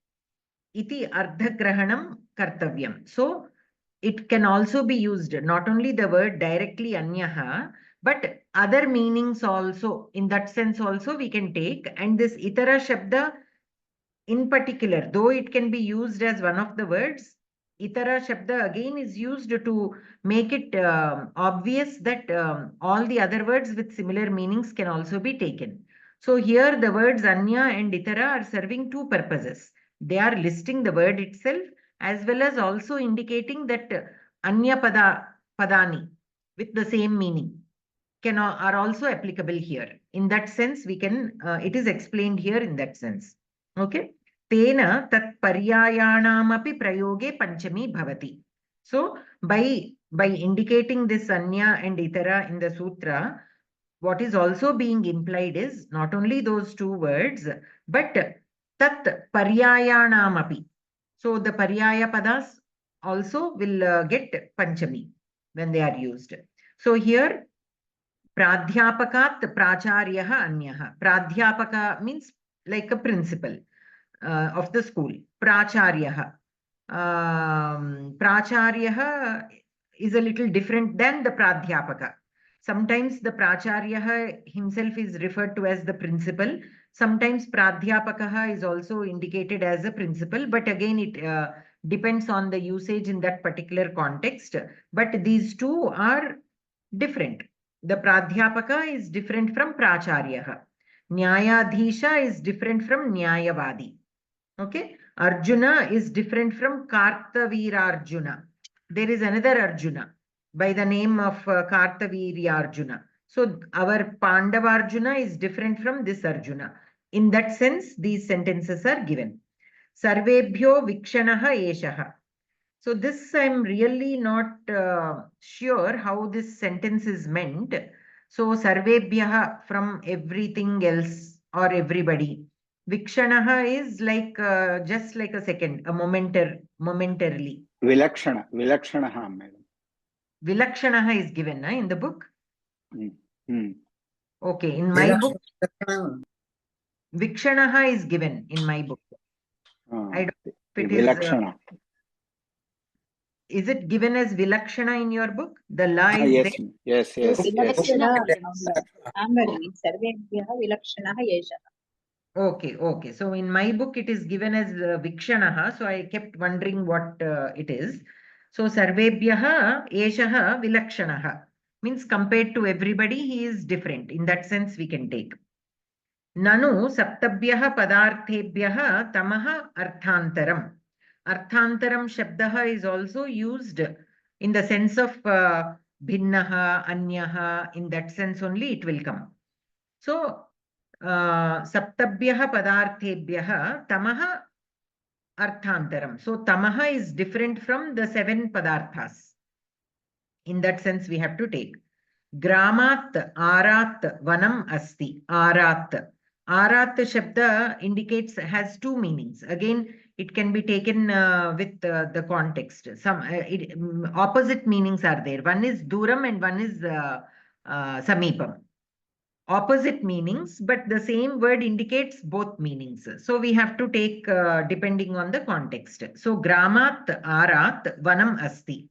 iti ardhagrahanam kartavyam. So it can also be used, not only the word directly anyaha, but other meanings also. In that sense also we can take. And this itara shabda in particular, though it can be used as one of the words, itara shabda again is used to make it obvious that all the other words with similar meanings can also be taken. So here the words anya and itara are serving two purposes. They are listing the word itself as well as also indicating that anya padani with the same meaning are also applicable here. In that sense, we can, it is explained here in that sense. Okay. Tena tat paryayanamapi prayoge panchami bhavati. So by indicating this anya and itara in the sutra, what is also being implied is not only those two words, but tat paryayanamapi. So the paryaya padas also will get panchami when they are used. So here pradhyapakat pracharyah anyaha. Pradhyapaka means like a principal of the school. Pracharyah. Pracharyah is a little different than the pradhyapaka. Sometimes the pracharyah himself is referred to as the principal. Sometimes pradhyapaka is also indicated as a principal, but again it depends on the usage in that particular context. But these two are different. The pradhyapaka is different from pracharyah. Nyayadhisha is different from nyayavadi. Okay. Arjuna is different from Kartavirarjuna. There is another Arjuna by the name of Kartavirarjuna. So our Pandavarjuna is different from this Arjuna. In that sense, these sentences are given. Sarvebhyo vikshanaha eshaha. So this I'm really not sure how this sentence is meant. So sarvebhyaha from everything else or everybody. Vikshanaha is like just like a second, a momentarily. Vilakshanaha, madam. Vilakshanaha is given in the book. Okay, in my book, Vikshanaha is given in my book. I don't know if it Vilakshana. Is it given as Vilakshana in your book? The la is Yes, there? yes. Okay. So in my book, it is given as Vikshanaha. So I kept wondering what it is. So Sarvebhyaha Eshaha Vilakshanaha means compared to everybody, he is different. In that sense, we can take. Nanu Saptabhyaha Padarthebhyaha Tamaha Arthantaram. Arthantaram Shabdaha is also used in the sense of Bhinnaha, Anyaha. In that sense only it will come. So Saptabhyaha Padarthebhyaha Tamaha Arthantaram. So Tamaha is different from the 7 Padarthas. In that sense we have to take. Gramat Arat Vanam Asti. Arat. Arat Shabda indicates, has two meanings. Again, it can be taken with the context. Some opposite meanings are there. One is Duram and one is Samipam. Opposite meanings, but the same word indicates both meanings. So we have to take depending on the context. So Gramat Arat Vanam Asti.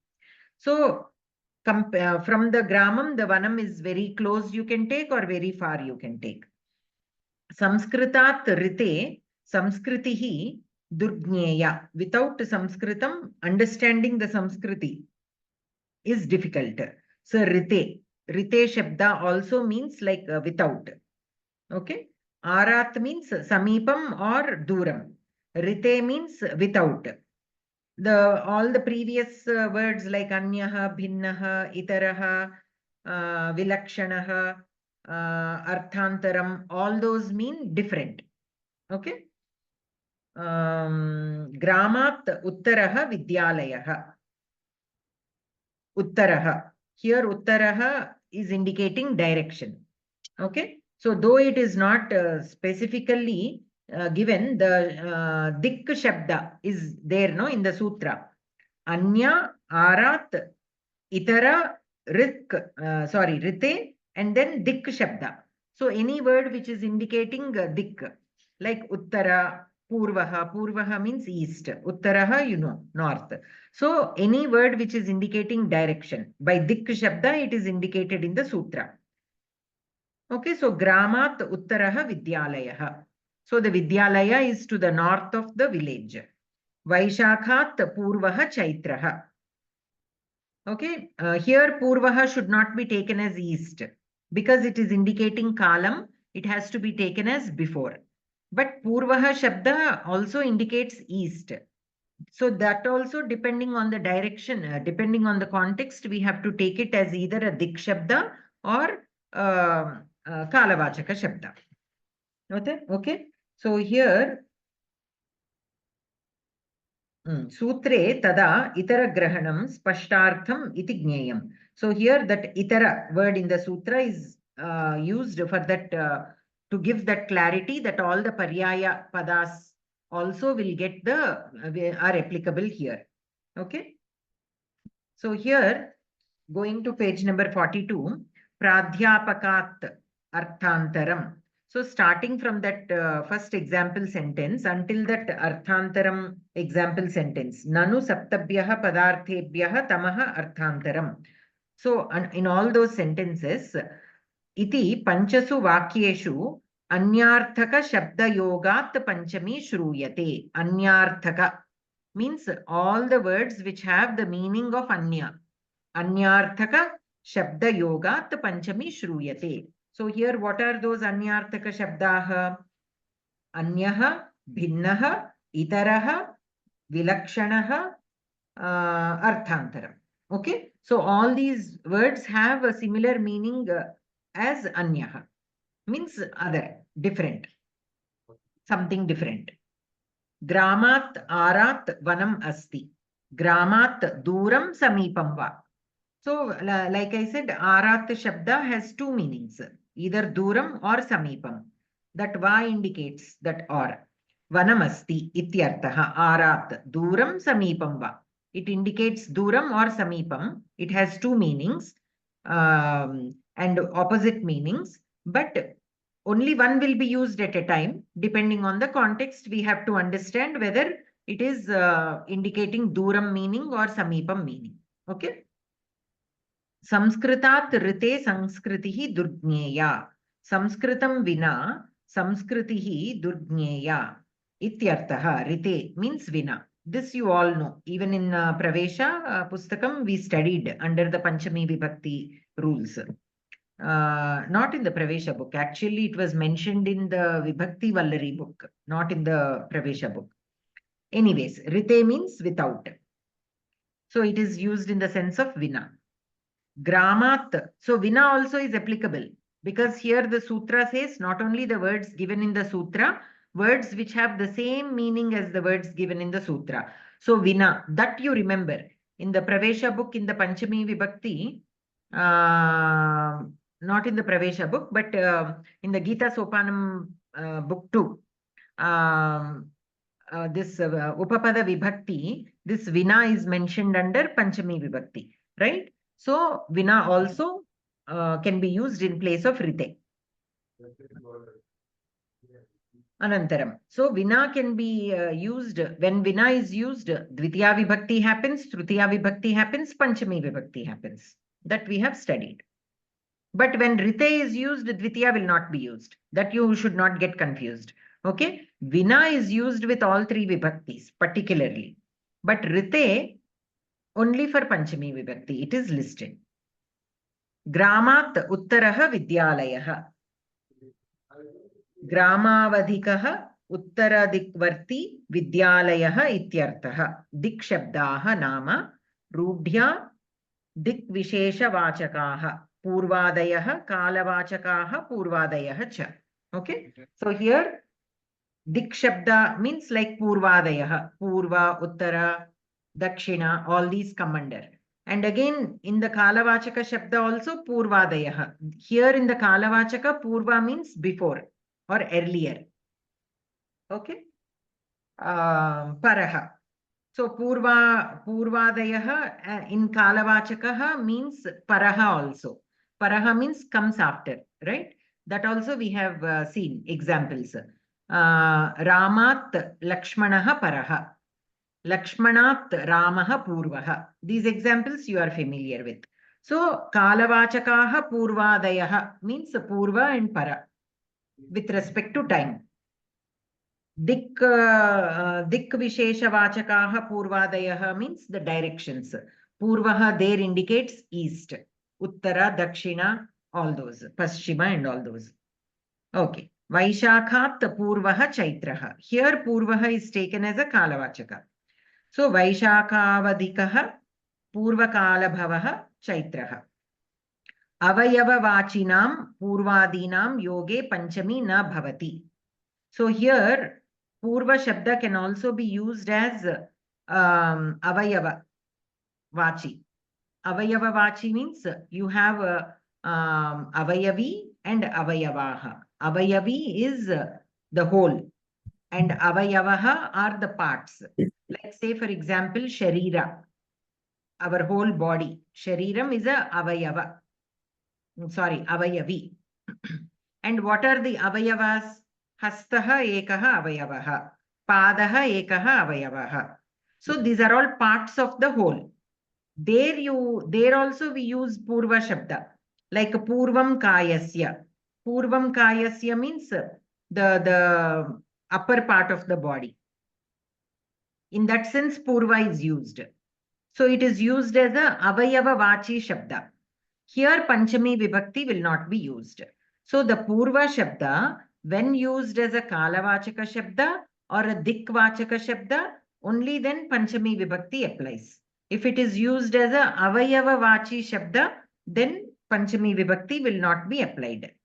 So from the Gramam, the Vanam is very close you can take or very far you can take. Samskritat Rite Samskritihi Durgneya. Without Samskritam, understanding the Samskruti is difficult. So Rite Shabda also means like without. Okay. Arat means samipam or duram. Rite means without. All the previous words like anyaha, bhinnaha, itaraha, vilakshanaha, arthantaram, all those mean different. Okay. Gramat uttaraha vidyalayaha. Uttaraha. Here uttaraha is indicating direction. Okay. So though it is not specifically given, the dik shabda is there, no, in the sutra. Anya, arat, itara, rik, rite, and then dik shabda. So any word which is indicating dik, like uttara, purvaha. Purvaha means east. Uttaraha, you know, north. So any word which is indicating direction, by dik shabda, it is indicated in the sutra. Okay, so gramat uttaraha vidyalayaha. So the vidyalaya is to the north of the village. Vaishakhat purvaha chaitraha. Okay, here purvaha should not be taken as east because it is indicating kalam. It has to be taken as before. But purvaha shabda also indicates east. So that also, depending on the direction, depending on the context, we have to take it as either a dik shabda or kalavachaka shabda. Okay. So here Sutre tada itara grahanam spashtartham iti jneyam. So here that itara word in the sutra is used for that to give that clarity that all the paryaya padas also will get are applicable here. Okay. So here, going to page number 42, pradhyapakat arthantaram. So starting from that first example sentence until that arthantaram example sentence, nanu saptabhyaha padarthebhyaha tamaha arthantaram. So in all those sentences, iti panchasu vakyeshu anyarthaka shabda yogat panchami shruyate. Anyarthaka means all the words which have the meaning of anya. Anyarthaka shabda yogat panchami shruyate. So here, what are those anyarthaka shabdaha? Anyaha, bhinnaha, itaraha, vilakshanaha, arthantaram. Okay. So all these words have a similar meaning as anyaha. Means other, different. Something different. Gramat arat vanam asti. Gramat duram samipam va. So, like I said, arat shabda has two meanings, either duram or samipam. That va indicates that or. Vanamasti ityartaha arat duram samipam va. It indicates duram or samipam. It has two meanings and opposite meanings, but only one will be used at a time. Depending on the context, we have to understand whether it is indicating duram meaning or samipam meaning. Okay. Samskritat rite saMskruti durgneya. Samskritam vina saMskruti durgneya. Ityartaha. Rite means vina. This you all know. Even in Pravesha Pustakam, we studied under the Panchami Vibhakti rules. Not in the Pravesha book. Actually, it was mentioned in the Vibhakti Vallari book, not in the Pravesha book. Anyways, rite means without. So it is used in the sense of vina. Gramat. So vina also is applicable because here the sutra says not only the words given in the sutra, words which have the same meaning as the words given in the sutra. So vina, that you remember in the Pravesha book, in the Panchami Vibhakti, not in the Pravesha book, but in the Gita Sopanam book 2, this Upapada Vibhakti, this vina is mentioned under Panchami Vibhakti, right? So vina also can be used in place of rite. Anantaram. So vina can be used when vina is used. Dvitiya Vibhakti happens, Tritiya Vibhakti happens, Panchami Vibhakti happens. That we have studied. But when rite is used, Dvitiya will not be used. That you should not get confused. Okay. Vina is used with all three Vibhaktis particularly. But rite only for Panchami Vibhakti, it is listed. Gramat uttaraha vidyalayaha. ग्रामावधिकः उत्तरदिक्वर्ती विद्यालयः इत्यर्थः। दिक् शब्दाः नाम रूढ्या दिक् विशेषवाचकाः पूर्वादयः कालवाचकाः पूर्वादयः च. Okay, so here dik shabda means like purvadayah, purva, uttara, dakshina, all these come under. And again in the kalavachaka shabda also purvadayah. Here in the kalavachaka purva means before or earlier. Okay, paraha. So purvadayah in kalavachakaha means paraha also. Paraha means comes after, right? That also we have seen examples. Ramat Lakshmanaha paraha. Lakshmanat Ramaha purvaha. These examples you are familiar with. So kalavachakaha purvadayaha means purva and para with respect to time. Dik visheshavachakaha purvadayaha means the directions. Purvaha there indicates east. Uttara, Dakshina, all those. Paschima and all those. Okay. Vaishakhat purvaha chaitraha. Here purvaha is taken as a kalavachaka. So Vaishakavadikaha purvakalabhavaha chaitraha. Avayavavachinam purvadinam yoge panchami na bhavati. So here purva shabda can also be used as avayava vachi. Avayava vachi means you have avayavi and avayavaha. Avayavi is the whole and avayavaha are the parts. Like say for example sharira, our whole body. Shariram is a avayava. Sorry, avayavi. And what are the avayavas? Hastaha ekaha avayavaha. Padaha ekaha avayavaha. So these are all parts of the whole. There also we use purva shabda, like purvam kayasya. Purvam kayasya means the upper part of the body. In that sense, purva is used. So it is used as a avayava vachi shabda. Here panchami vibhakti will not be used. So the purva shabda, when used as a kalavachaka shabda or a dikvachaka shabda, only then panchami vibhakti applies. If it is used as a avayava vachi shabda, then panchami vibhakti will not be applied.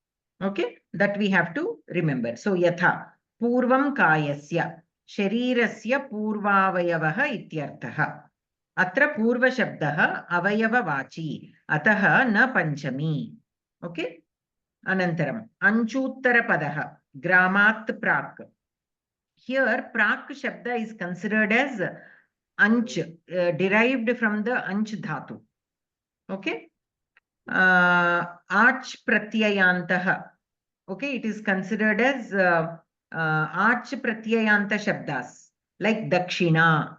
Okay, that we have to remember. So yatha purvam kayasya sharirasya purvavayavaha ityarthaha. Atra purva shabdaha avayava vachi ataha na panchami. Okay, anantaram anchuttara padaha gramat prak. Here prak shabda is considered as anch, derived from the anch dhatu. Okay, arch pratyayantaha. Okay, it is considered as arch pratyayanta shabdas like dakshina.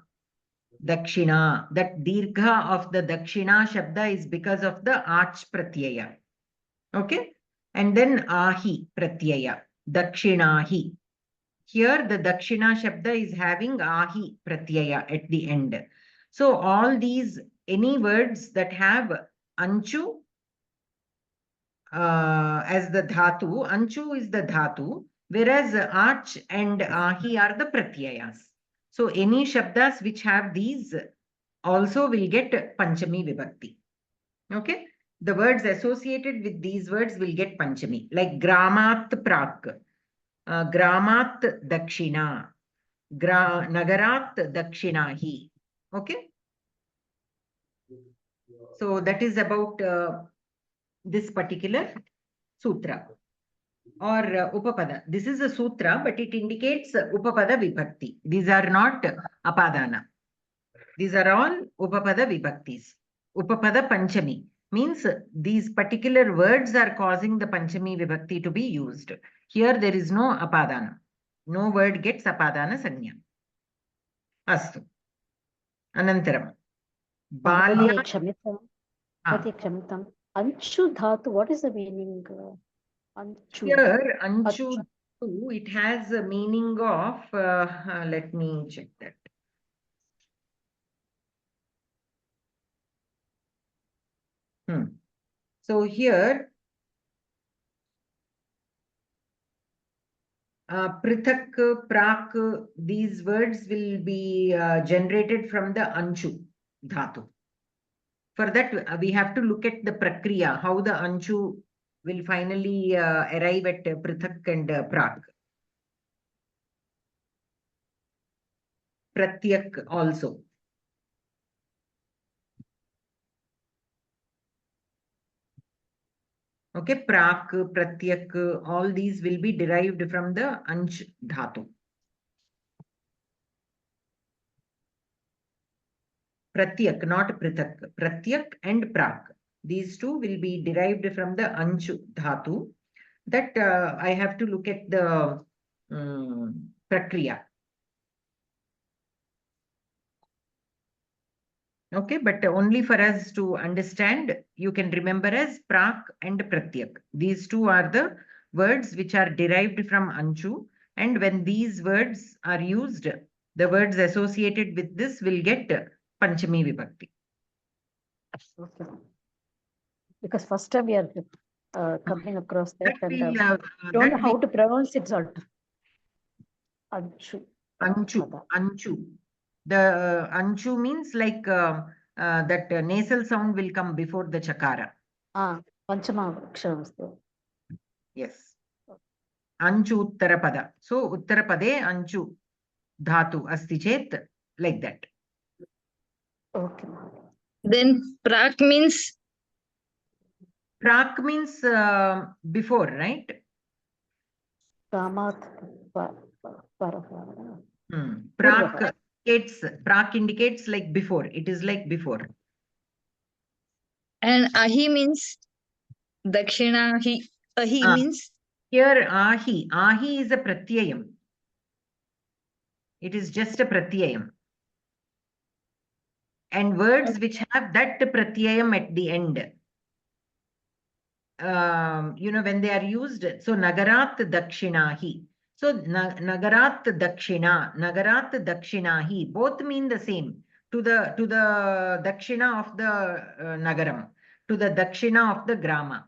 Dakshina, that dirgha of the dakshina shabda is because of the arch pratyaya. Okay, and then ahi pratyaya, dakshinahi. Here the dakshina shabda is having ahi pratyaya at the end. So all these, any words that have anchu as the dhatu, anchu is the dhatu, whereas arch and ahi are the pratyayas. So any shabdas which have these also will get panchami vibhakti. Okay, the words associated with these words will get panchami, like gramat prak, gramat dakshina, nagarat dakshinahi. Okay, so that is about this particular sutra or upapada. This is a sutra, but it indicates upapada vibhakti. These are not apadana. These are all upapada vibhaktis. Upapada panchami means these particular words are causing the panchami vibhakti to be used. Here there is no apadana. No word gets apadana sanya. Astu. Anantaram. Balya. Kshamtam. Anchu dhatu, what is the meaning? Anchu. Here, anchu, it has a meaning of, let me check that. So here, Prithak, prak, these words will be generated from the anchu dhatu. For that, we have to look at the prakriya, how the anchu will finally arrive at prithak and prak. Pratyak also. Okay, prak, pratyak, all these will be derived from the anch dhatu. Pratyak, not prithak. Pratyak and prak. These two will be derived from the anch dhatu. That I have to look at the prakriya. Okay, but only for us to understand, you can remember as prak and pratyak. These two are the words which are derived from anchu, and when these words are used, the words associated with this will get panchami vibhakti. Okay. Because first time we are coming across that, and don't know how to pronounce it. Sort of. Anchu. Anchu. The anchu means like that nasal sound will come before the chakara. Panchama aksharam. Yes. Anchu uttarapada. So uttarapade anchu dhatu asti chet, like that. Okay. Then prak means? Prak means before, right? Prak indicates like before. It is like before. And ahi means? Dakshina ahi means? Here ahi. Ahi is a pratyayam. It is just a pratyayam. And words which have that pratyayam at the end, when they are used, so nagarat dakshinahi. So nagarat dakshina, nagarat dakshinahi, both mean the same. To the dakshina of the nagaram, to the dakshina of the grama.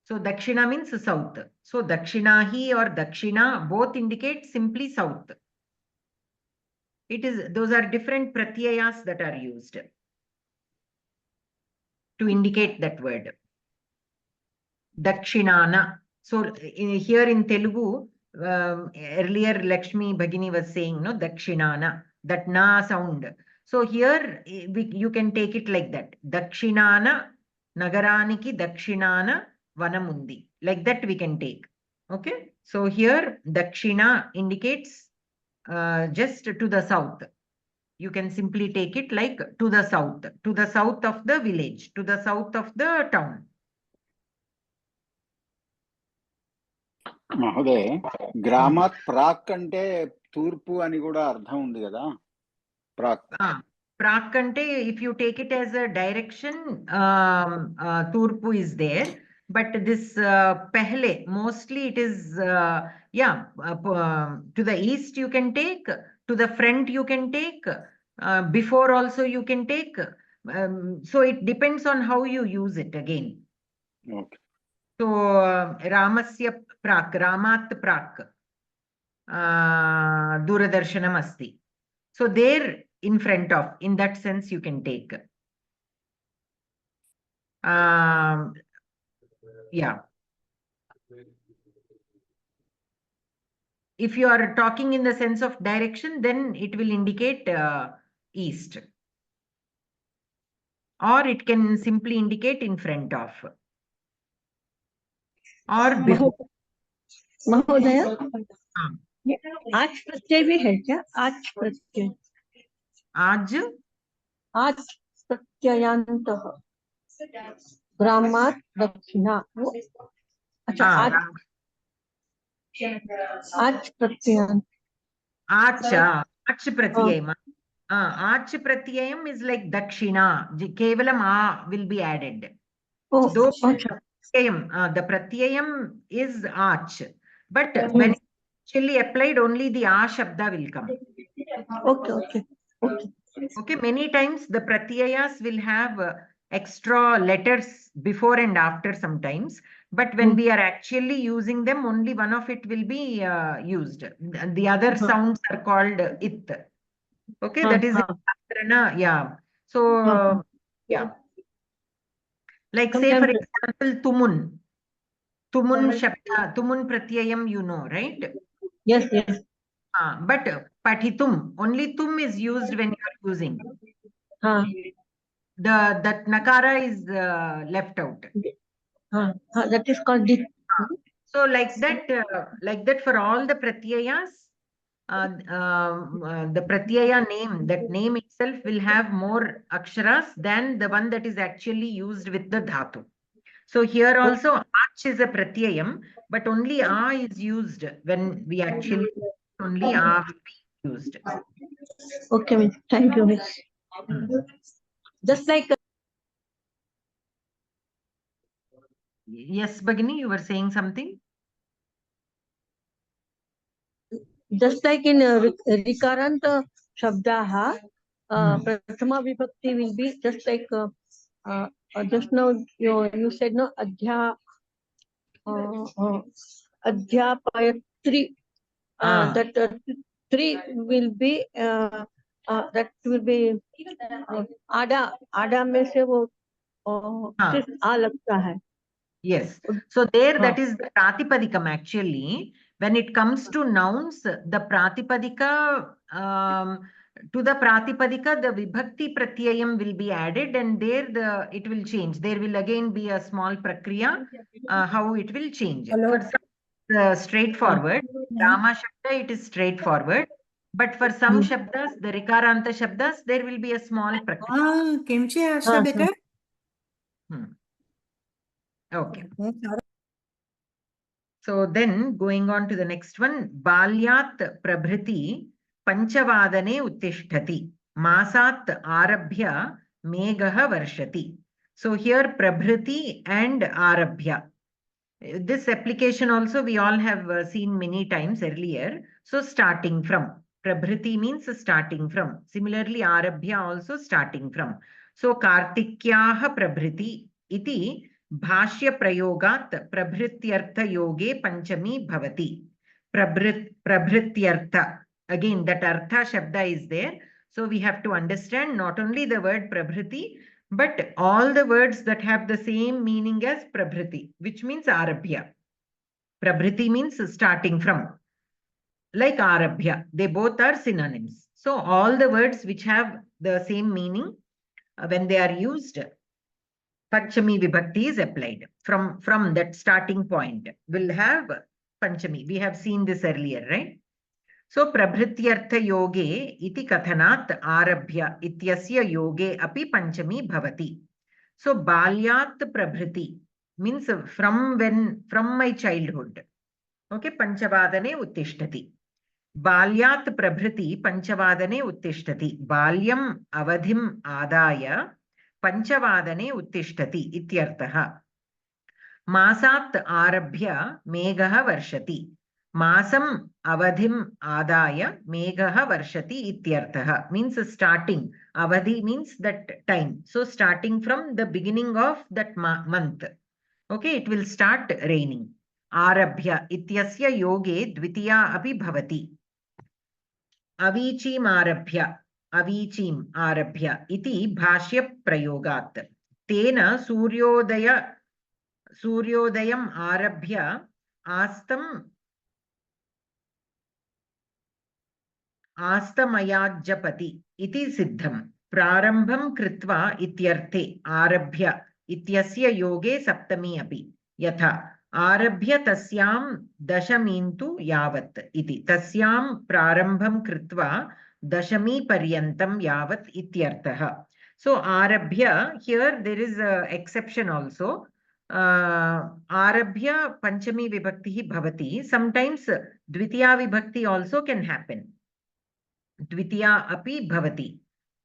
So dakshina means south. So dakshinahi or dakshina both indicate simply south. Those are different pratyayas that are used to indicate that word. Dakshinana. So here in Telugu, earlier Lakshmi Bhagini was saying, no, Dakshinana, that na sound. So here you can take it like that. Dakshinana, Nagaraniki Dakshinana Vanamundi. Like that we can take. Okay. So here Dakshina indicates just to the south. You can simply take it like to the south of the village, to the south of the town. మహోదయ్, గ్రామాత్ ప్రాక్ అంటే తూర్పు అని కూడా అర్థం ఉంది కదా. ప్రాక్ ante, if you take it as a direction, turpu is there, but this pehle, mostly it is to the east you can take, to the front you can take, before also you can take, so it depends on how you use it again. Okay. So Ramasya prak, Ramat prak, Duradarshanam asti. So there in front of, in that sense you can take. Yeah. If you are talking in the sense of direction, then it will indicate east. Or it can simply indicate in front of. Or before. महोदय, आज प्रत्यय भी है क्या? आज प्रत्यय, आज प्रत्ययांतः ग्रामात् दक्षिणा. अच्छा, आज प्रत्ययांत. Ach pratyayam. Ach pratyayam is like dakshina. Kevalam a will be added. Though the pratyayam is ach, but when it's actually applied, only the a shabda will come. Okay. Many times the pratyayas will have extra letters before and after sometimes. But when we are actually using them, only one of it will be used. The other sounds are called it. Okay, that is vyakarana. Yeah. So yeah. Like say for example, tumun. Tumun shabda, tumun pratyayam, you know, right? Yes, yes. But patitum, only tum is used when you are using. That nakara is left out. That is called dit. So like that for all the pratyayas, the pratyaya name, that name itself will have more aksharas than the one that is actually used with the dhatu. So here also ach is a pratyayam, but only a is used when we actually only a will be used. Okay, miss. Thank you, miss. Just like Yes, Bhagini, you were saying something? just like in Rikaranta Shabdaha, Prathama Vibhakti will be just like just now you said no Adhya Adhyapayatri. That three will be that will be आडा में से वो सिर्फ आ लगता है. Yes. So there that is the pratipadikam actually. When it comes to nouns, the pratipadika, to the pratipadika, the vibhakti pratyayam will be added, and there it will change. There will again be a small prakriya, how it will change. For some straightforward, Rama Shabda, it is straightforward. But for some Shabdas, the Rikaranta Shabdas, there will be a small prakriya. Kemche Asha beta? Okay. So then going on to the next one, Balyat Prabhriti Panchavadane Uttishtati Masat Arabhya Megha Varshati. So here Prabhriti and Arabhya. This application also we all have seen many times earlier. So starting from. Prabhriti means starting from. Similarly, Arabhya also starting from. So Kartikyaha Prabhriti iti Bhashya Prayogat Prabhrityartha Yoge Panchami Bhavati. Prabhrityartha. Again, that Artha Shabda is there. So we have to understand not only the word Prabhriti, but all the words that have the same meaning as Prabhriti, which means Arabhya. Prabhriti means starting from. Like Arabhya, they both are synonyms. So all the words which have the same meaning, when they are used, Panchami Vibhakti is applied. From that starting point, will have Panchami. We have seen this earlier, right? So Prabhrityartha yoge iti kathanat Arabhya ityasya yoge api Panchami bhavati. So Balyat Prabhriti means from my childhood. Okay, Panchavadane Uttishtati. Balyat Prabhriti Panchavadane Uttishtati. Balyam Avadhim Adaya Panchavadane Uttishtati ityartaha. Masat Arabhya Megha Varshati. Masam Avadhim Adaya Megha Varshati ityartaha. Means starting. Avadhi means that time. So starting from the beginning of that month. Okay, it will start raining. Arabhya ityasya yoge dvitiya api bhavati. Avichim arabhya iti bhashya prayogat. Tena suryodayam arabhya astamayajapati iti siddham. Prarambham kritva ityarthe arabhya ityasya yoge saptami api. Yatha आरभ्य तस्यां दशमीन्तु यावत् इति तस्यां प्रारंभं कृत्वा दशमी पर्यन्तं यावत् इत्यर्थः. So आरभ्य, here there is a exception also. Arabhya Panchami Vibhakti Bhavati. Sometimes Dvitiya Vibhakti also can happen. Dvitiya api bhavati.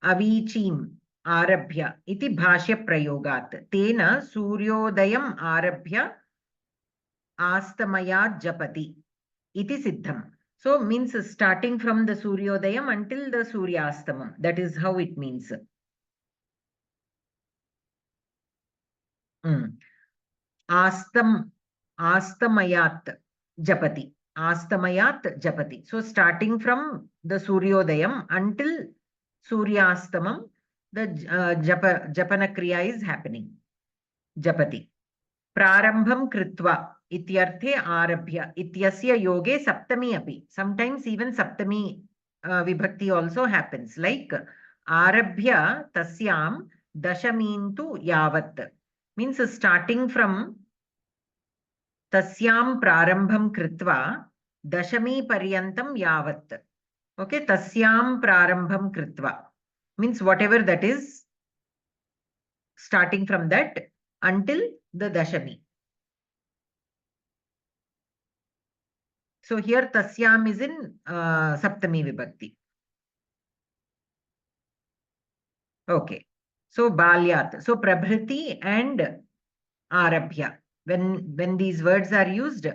Avichim Arabhya iti bhashya prayogat. Tena Suryodayam Arabhya Astamaya Japati iti siddham. So means starting from the Suryodayam until the Suryastamam. That is how it means. Astam astamayat japati. Astamayat japati. So starting from the Suryodayam until Suryastamam, the Japana Kriya is happening. Japati. Prarambham kritva ityarthe arabhya ityasya yoge saptami api. Sometimes even saptami vibhakti also happens. Like arabhya tasyam dashamintu yavat. Means starting from tasyam prarambham kritva dashami paryantam yavat. Okay, tasyam prarambham kritva. Means whatever that is, starting from that until the dashami. So here tasyam is in saptami vibhakti. Okay. So balyat. So prabhriti and arabhya. When these words are used,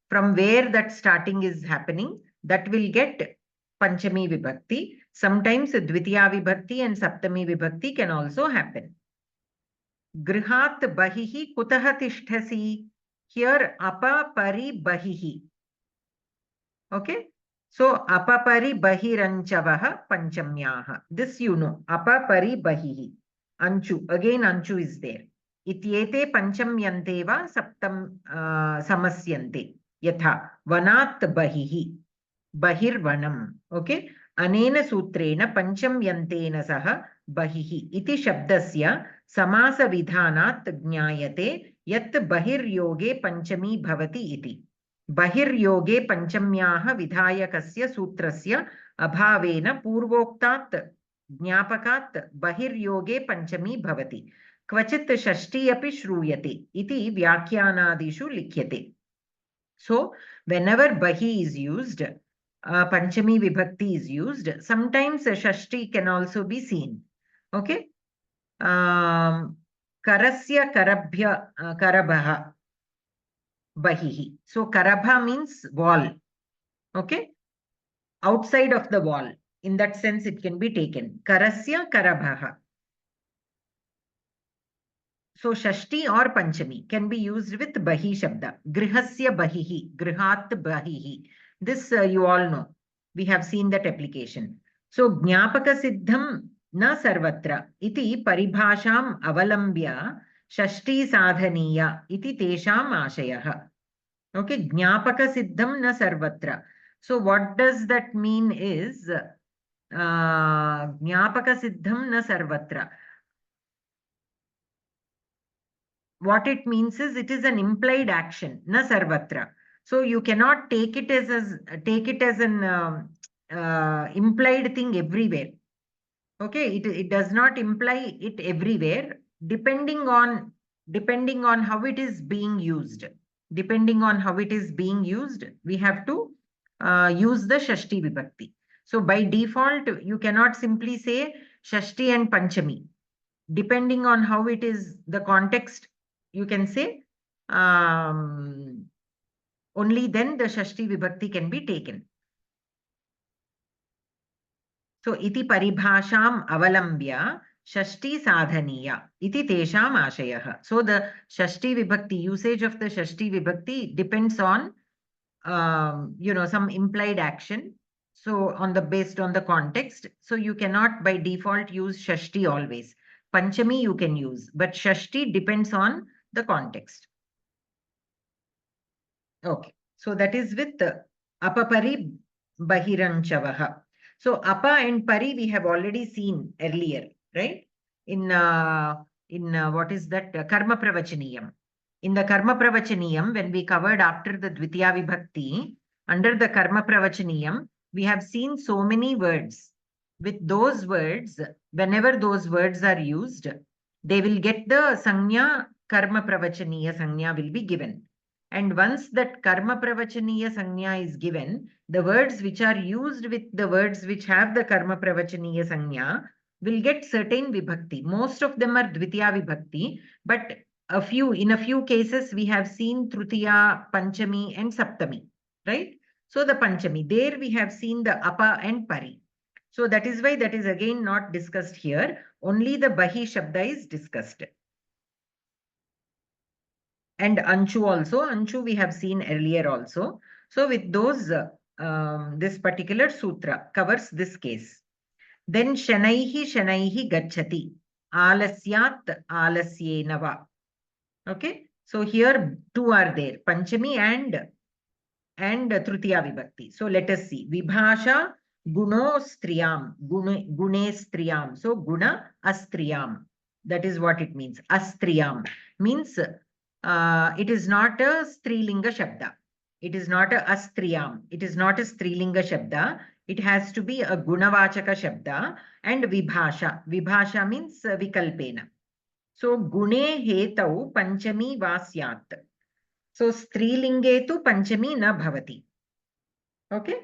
from where that starting is happening, that will get panchami vibhakti. Sometimes dvitiya vibhakti and saptami vibhakti can also happen. Grihat bahihi kutah tishtasi. Here apa pari bahihi. Okay. So apapari bahiranchavaha panchamyaha. This you know. Apapari bahihi. Anchu. Again anchu is there. Ityete panchamyante va saptam samasyante. Yatha. Vanat bahihi. Bahirvanam. Okay. Anena sutrena panchamyantena saha bahihi. Iti shabdasya samasa vidhanat jnayate yat bahiryoge panchami bhavati iti. Bahiryoge panchamyaha vidhayakasya sutrasya abhavena purvoktat jnapakat bahiryoge panchami bhavati. Kvachit shashti api shruyate iti vyakyanadishu likhyate. So whenever bahi is used, panchami vibhakti is used, sometimes shashti can also be seen. Okay. Karasya karabhya karabha. Bahihi. So karabha means wall. Okay. Outside of the wall. In that sense, it can be taken. Karasya karabhaha. So shashti or panchami can be used with bahi shabda. Grihasya bahihi. Grihat bahihi. This you all know. We have seen that application. So jnapaka siddham na sarvatra iti paribhasham avalambya shashti sadhaniya iti tesham ashayah. Okay, jnapaka siddham na sarvatra. So what does that mean is jnapaka siddham na sarvatra. What it means is it is an implied action, na sarvatra. So you cannot take it as an implied thing everywhere. Okay, it does not imply it everywhere, depending on how it is being used. Depending on how it is being used, we have to use the shashti vibhakti. So by default, you cannot simply say shashti and panchami. Depending on how it is the context, you can say only then the shashti vibhakti can be taken. So iti paribhasham avalambya shashti sadhaniya iti tesham ashayah. So the shashti vibhakti, usage of the shashti vibhakti depends on some implied action. So based on the context. So you cannot by default use shashti always. Panchami you can use, but shashti depends on the context. Okay. So that is with apapari bahiranchavaha. So apa and pari we have already seen earlier, right? In what is that? Karma pravachaniyam. In the karma pravachaniyam, when we covered after the dvitiya vibhakti, under the karma pravachaniyam, we have seen so many words. With those words, whenever those words are used, they will get the sanya, karma pravachaniya sanya will be given. And once that karma pravachaniya sanya is given, the words which are used with the words which have the karma pravachaniya sanya will get certain vibhakti. Most of them are dvitiya vibhakti, but in a few cases we have seen tritiya, panchami and saptami, right? So the panchami, there we have seen the apa and pari. So that is why that is again not discussed here. Only the bahi shabda is discussed. and Anchu also. Anchu we have seen earlier also. So with those, this particular sutra covers this case. Then Shanaihi Shanaihi Gachati. Alasyat Alasyena va. Okay. So here two are there. Panchami and Tritiya Vibhakti. So let us see. Vibhasha Guno Striyam. Gune Striyam. So Guna Astriyam. That is what it means. Astriyam means it is not a Strilinga Shabda. It is not a Astriyam. It is not a Strilinga Shabda. It has to be a Gunavachaka Shabda and Vibhasha. Vibhasha means Vikalpena. So Gune Hetau Panchami Vasyat. So Strilinge tu Panchami na bhavati. Okay.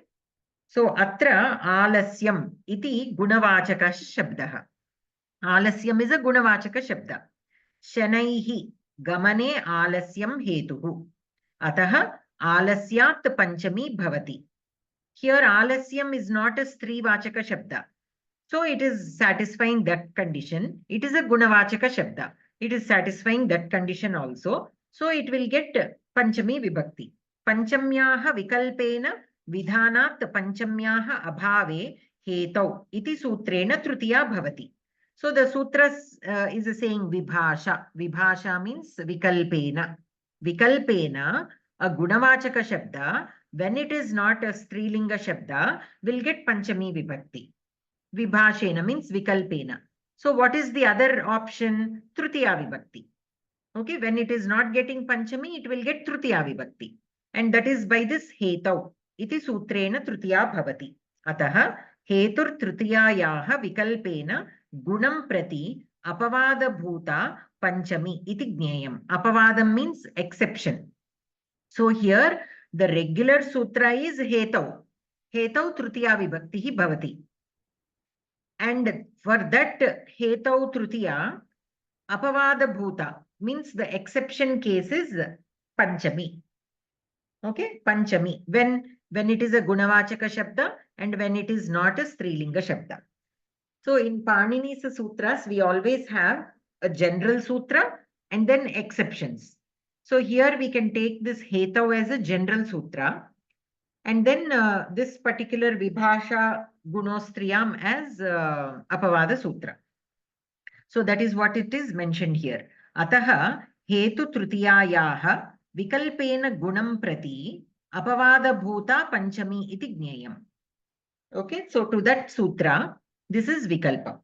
So atra Alasyam iti Gunavachaka Shabdaha. Alasyam is a Gunavachaka Shabda. Shanaihi Gamane Alasyam Hetuhu. Ataha Alasyat Panchami bhavati. Here Alasyam is not a Strivachaka Shabda. So it is satisfying that condition. It is a Gunavachaka Shabda. It is satisfying that condition also. So it will get Panchami Vibhakti. Panchamyaha Vikalpena Vidhanat Panchamyaha Abhave Hetau iti sutrena Tritiya bhavati. So the sutra is saying Vibhasha. Vibhasha means Vikalpena. Vikalpena, a Gunavachaka Shabda, when it is not a Strilinga Shabda, will get Panchami Vibhakti. Vibhashena means Vikalpena. So what is the other option? Tritiya Vibhakti. Okay, when it is not getting Panchami, it will get Tritiya Vibhakti. And that is by this Hetau. Iti sutrena Tritiya bhavati. Ataha Hetur Tritiyayaha Vikalpena Gunam Prati Apavada Bhuta Panchami iti Gneyam. Apavadam means exception. So here the regular sutra is Hetau. Hetau Tritiya Vibhakti bhavati. And for that Hetau Tritiya, Apavada Bhuta means the exception case is Panchami. Okay, Panchami. When it is a Gunavachaka Shabda and when it is not a Strilinga Shabda. So in Panini's sutras, we always have a general sutra and then exceptions. So here we can take this Hetau as a general sutra. And then this particular Vibhasha Gunostriyam as Apavada Sutra. So that is what it is mentioned here. Ataha Hetu Tritiyayaha Vikalpena Gunam Prati Apavada Bhuta Panchami iti Gneyam. Okay, so to that sutra, this is Vikalpa,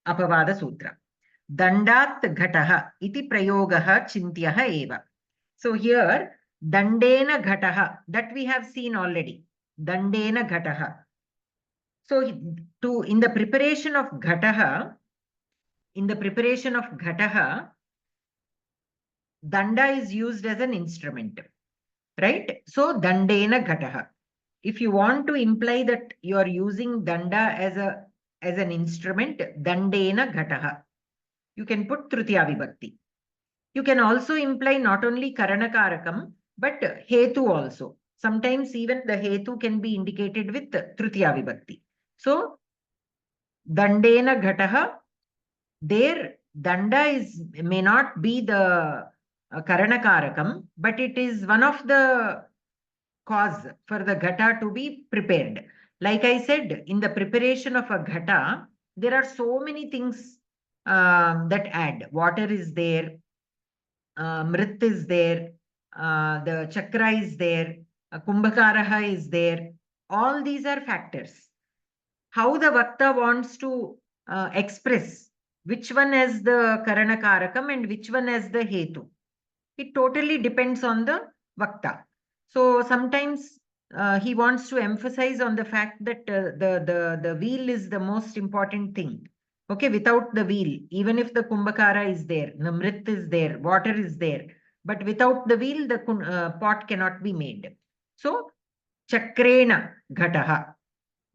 Apavada Sutra. Dandat Ghataha iti Prayogaha Chintyaha Eva. So here, Dandena Ghataha, that we have seen already. Dandena Ghataha. So in the preparation of Ghataha, Danda is used as an instrument, right? So Dandena Ghataha. If you want to imply that you are using Danda as an instrument, Dandena Ghataha, you can put Tritiya Vibhakti. You can also imply not only kArakam, but Hetu also. Sometimes even the Hetu can be indicated with Tritiya Vibhakti. So, Dandena Ghataha, there Danda may not be the kArakam, but it is one of the cause for the Ghata to be prepared. Like I said, in the preparation of a Ghata, there are so many things that add. Water is there, Mrit is there, the chakra is there, Kumbhakaraha is there. All these are factors. How the Vakta wants to express which one as the Karanakarakam and which one as the Hetu. It totally depends on the Vakta. So sometimes he wants to emphasize on the fact that the wheel is the most important thing. Okay, without the wheel, even if the Kumbhakara is there, the Mrit is there, water is there, but without the wheel, the pot cannot be made. So, Chakrena Ghataha.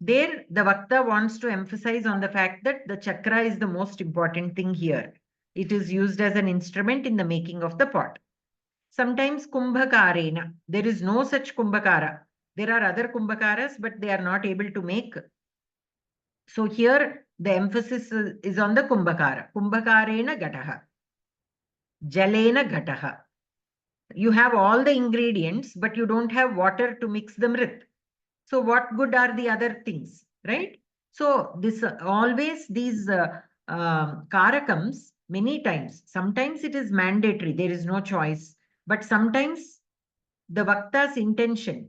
There, the Vakta wants to emphasize on the fact that the chakra is the most important thing here. It is used as an instrument in the making of the pot. Sometimes Kumbhakarena, there is no such Kumbhakara. There are other Kumbhakaras, but they are not able to make. So here, the emphasis is on the Kumbhakara. Kumbhakarena Ghataha. Jalena Ghataha. You have all the ingredients, but you don't have water to mix them with. So what good are the other things, right? So this always these karakams, many times, sometimes it is mandatory, there is no choice, but sometimes the Vakta's intention,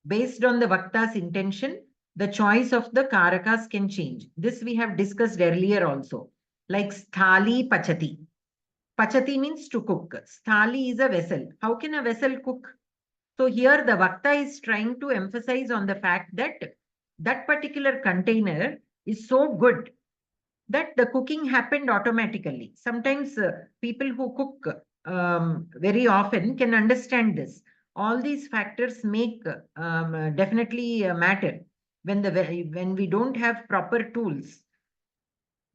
based on the Vakta's intention, the choice of the karakas can change. This we have discussed earlier also, like sthali pachati. Pachati means to cook. Sthali is a vessel. How can a vessel cook? So here the Vakta is trying to emphasize on the fact that that particular container is so good that the cooking happened automatically. Sometimes people who cook very often can understand this. All these factors make definitely matter when we don't have proper tools,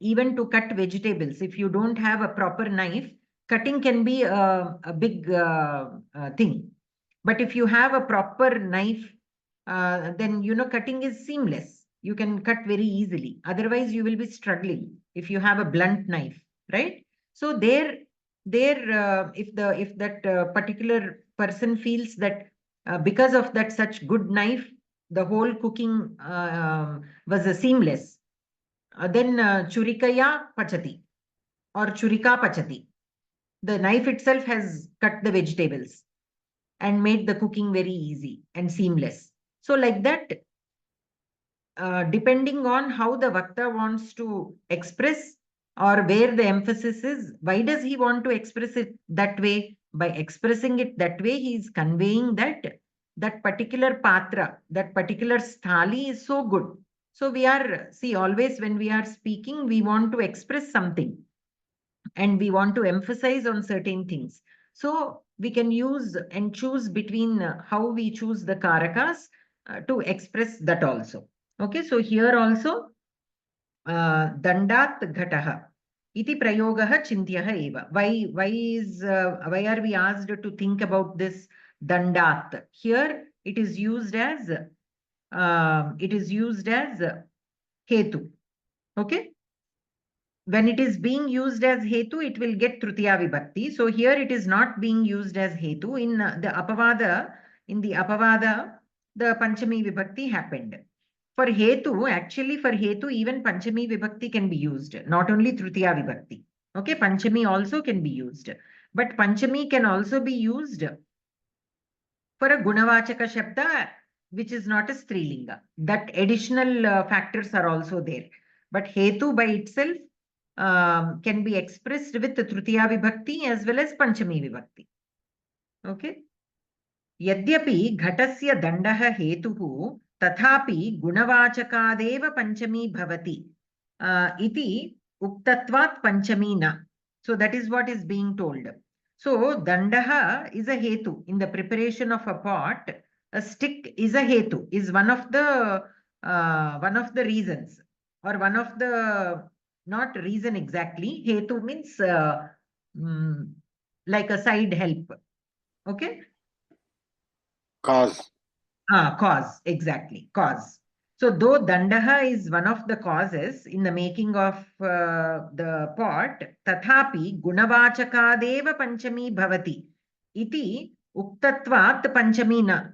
even to cut vegetables. If you don't have a proper knife, cutting can be a big thing. But if you have a proper knife, then cutting is seamless. You can cut very easily. Otherwise, you will be struggling if you have a blunt knife, right? So if that particular person feels that because of that such good knife, the whole cooking was seamless, then churikaya pachati or churika pachati. The knife itself has cut the vegetables and made the cooking very easy and seamless. So like that, depending on how the Vakta wants to express or where the emphasis is, why does he want to express it that way? By expressing it that way, he is conveying that that particular patra, that particular sthali is so good. So we are, see, always when we are speaking, we want to express something and we want to emphasize on certain things. So we can use and choose between how we choose the karakas to express that also. Okay, so here also dandat ghataha iti prayogah chintyah eva. Why are we asked to think about this dandat? Here it is used as hetu. Okay, when it is being used as hetu, it will get tritiya vibhakti. So here it is not being used as hetu. In the apavada, the panchami vibhakti happened. For hetu, actually for hetu, even panchami vibhakti can be used, not only tritiya vibhakti. Okay, panchami also can be used, but panchami can also be used for a gunavachaka shabda, which is not a strilinga. That additional factors are also there. But hetu by itself can be expressed with tritiya vibhakti as well as panchami vibhakti. Okay. Yadyapi ghatasya dandaha hetuhu tathapi gunavachakadev panchami bhavati iti uktatvat panchami na. So that is what is being told. So dandaha is a hetu. In the preparation of a pot, a stick is a hetu, is one of the reasons, or one of the, not reason exactly. Hetu means like a side help. Okay. Cause. Cause, exactly, cause. So though dandaha is one of the causes in the making of the pot, tathapi gunavachakadeva panchami bhavati iti uktatvat panchami na.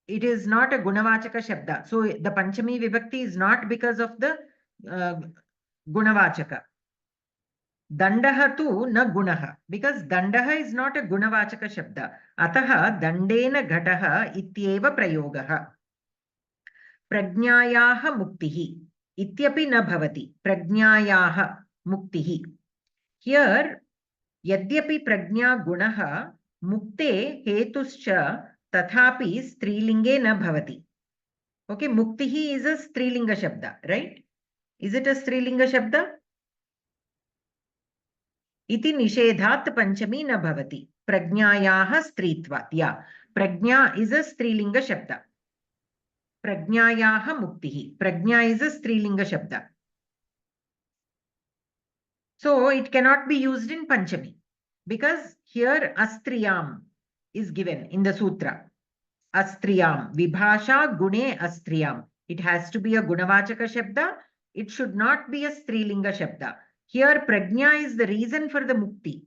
It is not a gunavachaka shabda. So the panchami vibhakti is not because of the gunavachaka. Dandaha tu na gunaha, because dandaha is not a gunavachaka shabda. Ataha dandena ghataha ityeva prayogaha. Prajnayaha muktihi ityapi na bhavati. Prajnayaha muktihi. Here, yadyapi prajna gunaha mukte hetuscha tathapi strilinge na bhavati. Okay, muktihi is a strilinga shabda, right? Is it a strilinga shabda? Iti nishedhat panchami na bhavati. Prajnayaha stritvat. Yeah, prajna is a strilinga shabda. Prajnayaha muktihi. Prajna is a strilinga shabda. So it cannot be used in panchami because here astriyam is given in the sutra. Astriyam. Vibhasha gune astriyam. It has to be a gunavachaka shabda. It should not be a strilinga shabda. Here prajna is the reason for the mukti.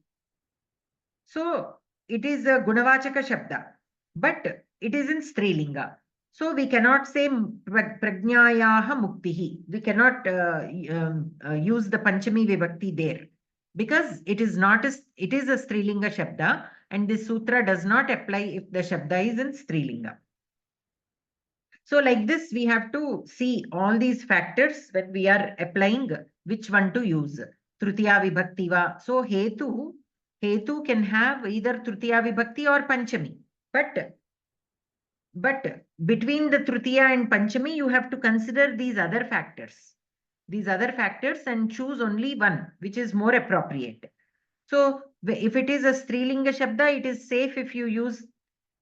So it is a Gunavachaka Shabda, but it is in Strilinga. So we cannot say Prajnayaha Muktihi. We cannot use the Panchami Vibhakti there, because it is not it is a Strilinga Shabda, and this sutra does not apply if the Shabda is in Strilinga. So like this, we have to see all these factors when we are applying which one to use. Tritiya Vibhakti va. So Hetu can have either Tritiya Vibhakti or Panchami. But between the Tritiya and Panchami, you have to consider these other factors. And choose only one, which is more appropriate. So if it is a Strilinga Shabda, it is safe if you use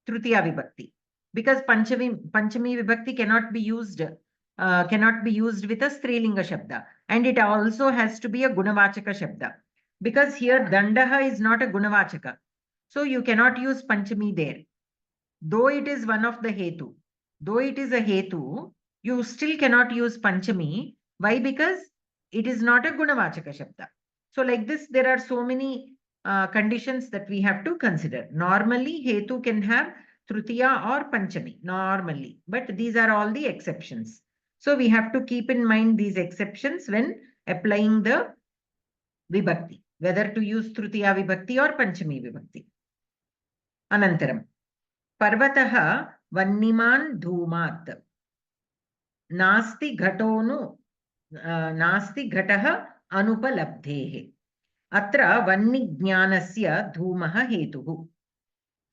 Tritiya Vibhakti, because Panchami Vibhakti cannot be used with a Strilinga Shabda, and it also has to be a Gunavachaka Shabda, because here Dandaha is not a Gunavachaka, so you cannot use Panchami there. Though it is one of the Hetu, though it is a Hetu, you still cannot use Panchami. Why? Because it is not a Gunavachaka Shabda. So like this, there are so many conditions that we have to consider. Normally, Hetu can have Tritiya or Panchami, normally. But these are all the exceptions. So we have to keep in mind these exceptions when applying the Vibhakti, whether to use Tritiya Vibhakti or Panchami Vibhakti. Anantaram. Parvatah Vanniman Dhumat. Nasti Ghatonu Nasti Ghataha Anupalabdhehe. Atra Vannignanasya Dhumaha Hetuhu.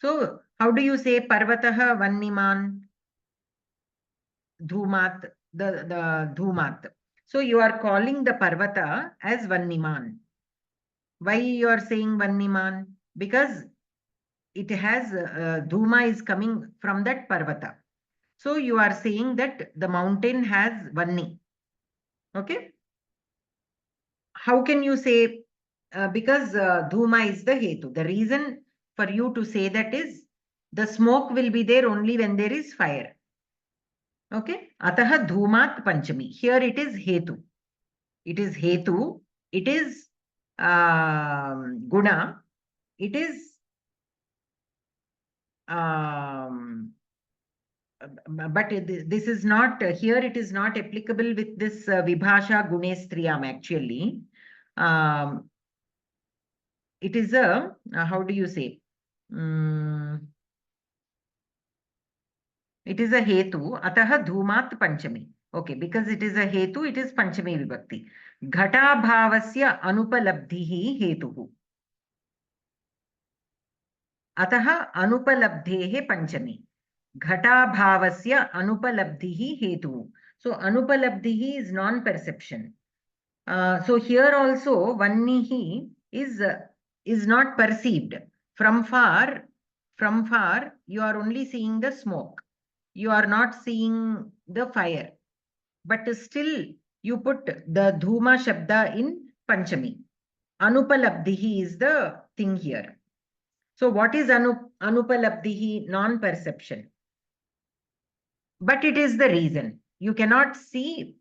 So, how do you say Parvatah Vanniman Dhumat, the Dhumat? So, you are calling the Parvata as Vanniman. Why you are saying Vanniman? Because it has Dhuma is coming from that Parvata. So, you are saying that the mountain has Vanni. Okay? How can you say? Because Dhuma is the Hetu. The reason for you to say that is the smoke will be there only when there is fire. Okay? Ataha Dhumat Panchami. Here it is Hetu. It is Hetu. It is Guna. It is but this is not here. It is not applicable with this Vibhasha Gunestriyam actually. It is a how do you say? It is a Hetu. Ataha Dhumat Panchami. Okay, because it is a Hetu, it is Panchami Vibhakti. Ghata Bhavasya Anupalabdhihi Hetuhu. Ataha Anupalabdhehe Panchami. Ghata Bhavasya Anupalabdhihi Hetuhu. So Anupalabdhihi is non-perception. So here also Vannihi is not perceived. From far, you are only seeing the smoke. You are not seeing the fire. But still, you put the Dhuma Shabda in Panchami. Anupalabdhihi is the thing here. So what is Anupalabdhihi? Non-perception. But it is the reason. You cannot see,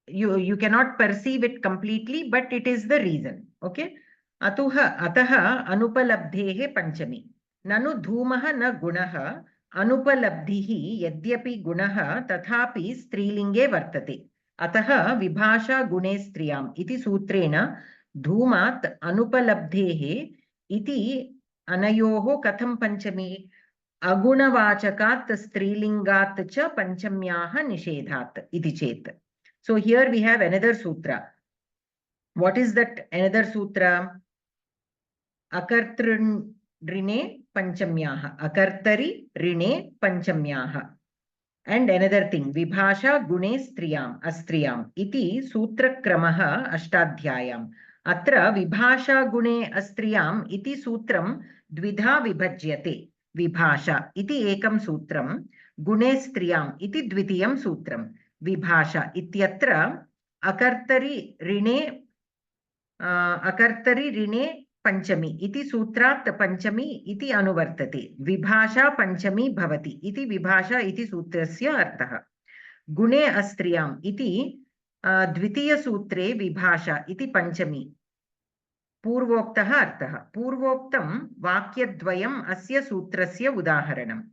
you cannot perceive it completely, but it is the reason. Okay? Ataha Anupalabdhehe Panchami. Nanu Dhumaha na Gunaha. Anupalabdhihi yadyapi gunaha tathapi strilinge vartate. Ataha vibhasha gune striyam iti sutrena dhumat anupalabdhehe iti anayoho katham panchami agunavachakat strilingat cha panchamyaha nishedhat iti chet. So here we have another sutra. What is that another sutra? Akartrun Rine Panchamyaha. Akartari Rine Panchamyaha. And another thing, Vibhasha Gune Striyam Astriyam iti Sutra Kramaha Ashtadhyayam. Atra Vibhasha Gune Astriyam iti Sutram Dvidha Vibhajyate. Vibhasha iti Ekam Sutram. Gune Striyam iti Dvitiyam Sutram. Vibhasha ityatra Akartari Rine Panchami iti sutrat Panchami iti anuvartate. Vibhasha Panchami bhavati iti Vibhasha iti sutrasya artha. Gune astriyam iti dvitiya sutre Vibhasha iti Panchami. पूर्वोक्तः अर्थः पूर्वोक्तं वाक्यद्वयम् अस्य सूत्रस्य उदाहरणम्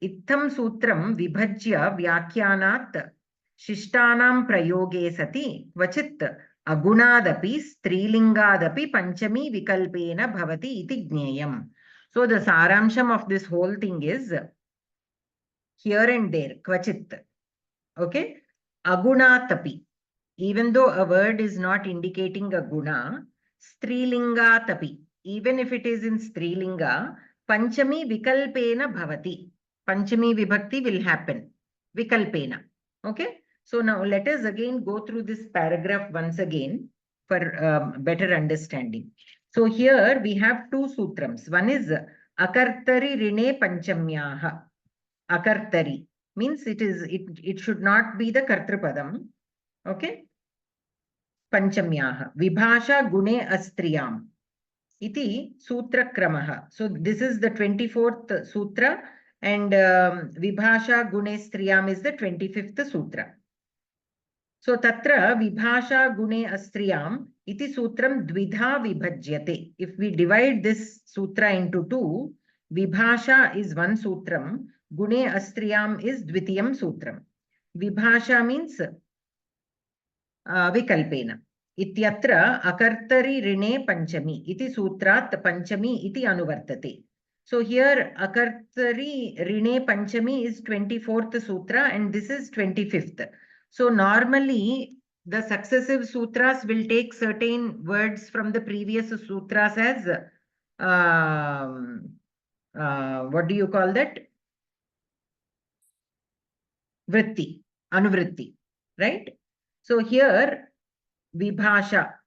इत्थं सूत्रं विभज्य व्याख्यानात् शिष्टानां प्रयोगे सति क्वचित् अगुणादपि स्त्रीलिङ्गादपि पञ्चमी विकल्पेन भवति इति ज्ञेयम्. So the saramsham of this whole thing is here and there, kvachit. Okay? Agunatapi. Even though a word is not indicating a guna, strilingatapi. Even if it is in strilinga, panchami vikalpena bhavati. Panchami vibhakti will happen. Vikalpena. Okay? So now let us again go through this paragraph once again for better understanding. So here we have two sutrams. One is akartari rine panchamyaha. Akartari means it should not be the kartrapadam. Okay. Panchamyaha. Vibhasha gune astriyam. Iti sutra kramaha. So this is the 24th sutra and Vibhasha gune striyam is the 25th sutra. So tatra Vibhasha gune astriyam iti sutram dvidha vibhajyate. If we divide this sutra into two, Vibhasha is one sutram, gune astriyam is dvitiyam sutram. Vibhasha means vikalpena. Ityatra akartari rine panchami iti sutrat panchami iti anuvartate. So here akartari rine panchami is 24th sutra and this is 25th. So normally the successive sutras will take certain words from the previous sutras as what do you call that? Vritti, anuvritti, right? So here Vibhasha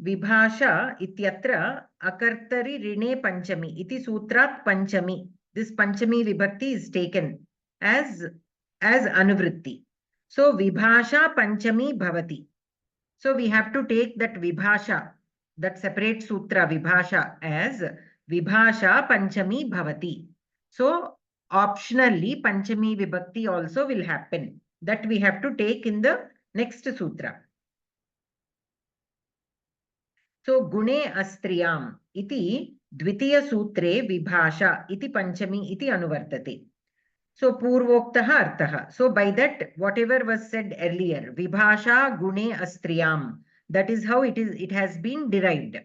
ityatra akartari rine panchami iti sutrat panchami. This panchami vibhakti is taken as anuvritti. So Vibhasha panchami bhavati. So we have to take that Vibhasha, that separate sutra Vibhasha as Vibhasha panchami bhavati. So optionally panchami vibhakti also will happen. That we have to take in the next sutra. So gune astriyam iti dvitiya sutre Vibhasha iti panchami iti anuvartate. So purvoktaha arthaha. So by that, whatever was said earlier, Vibhasha gune astriyam, that is how it has been derived.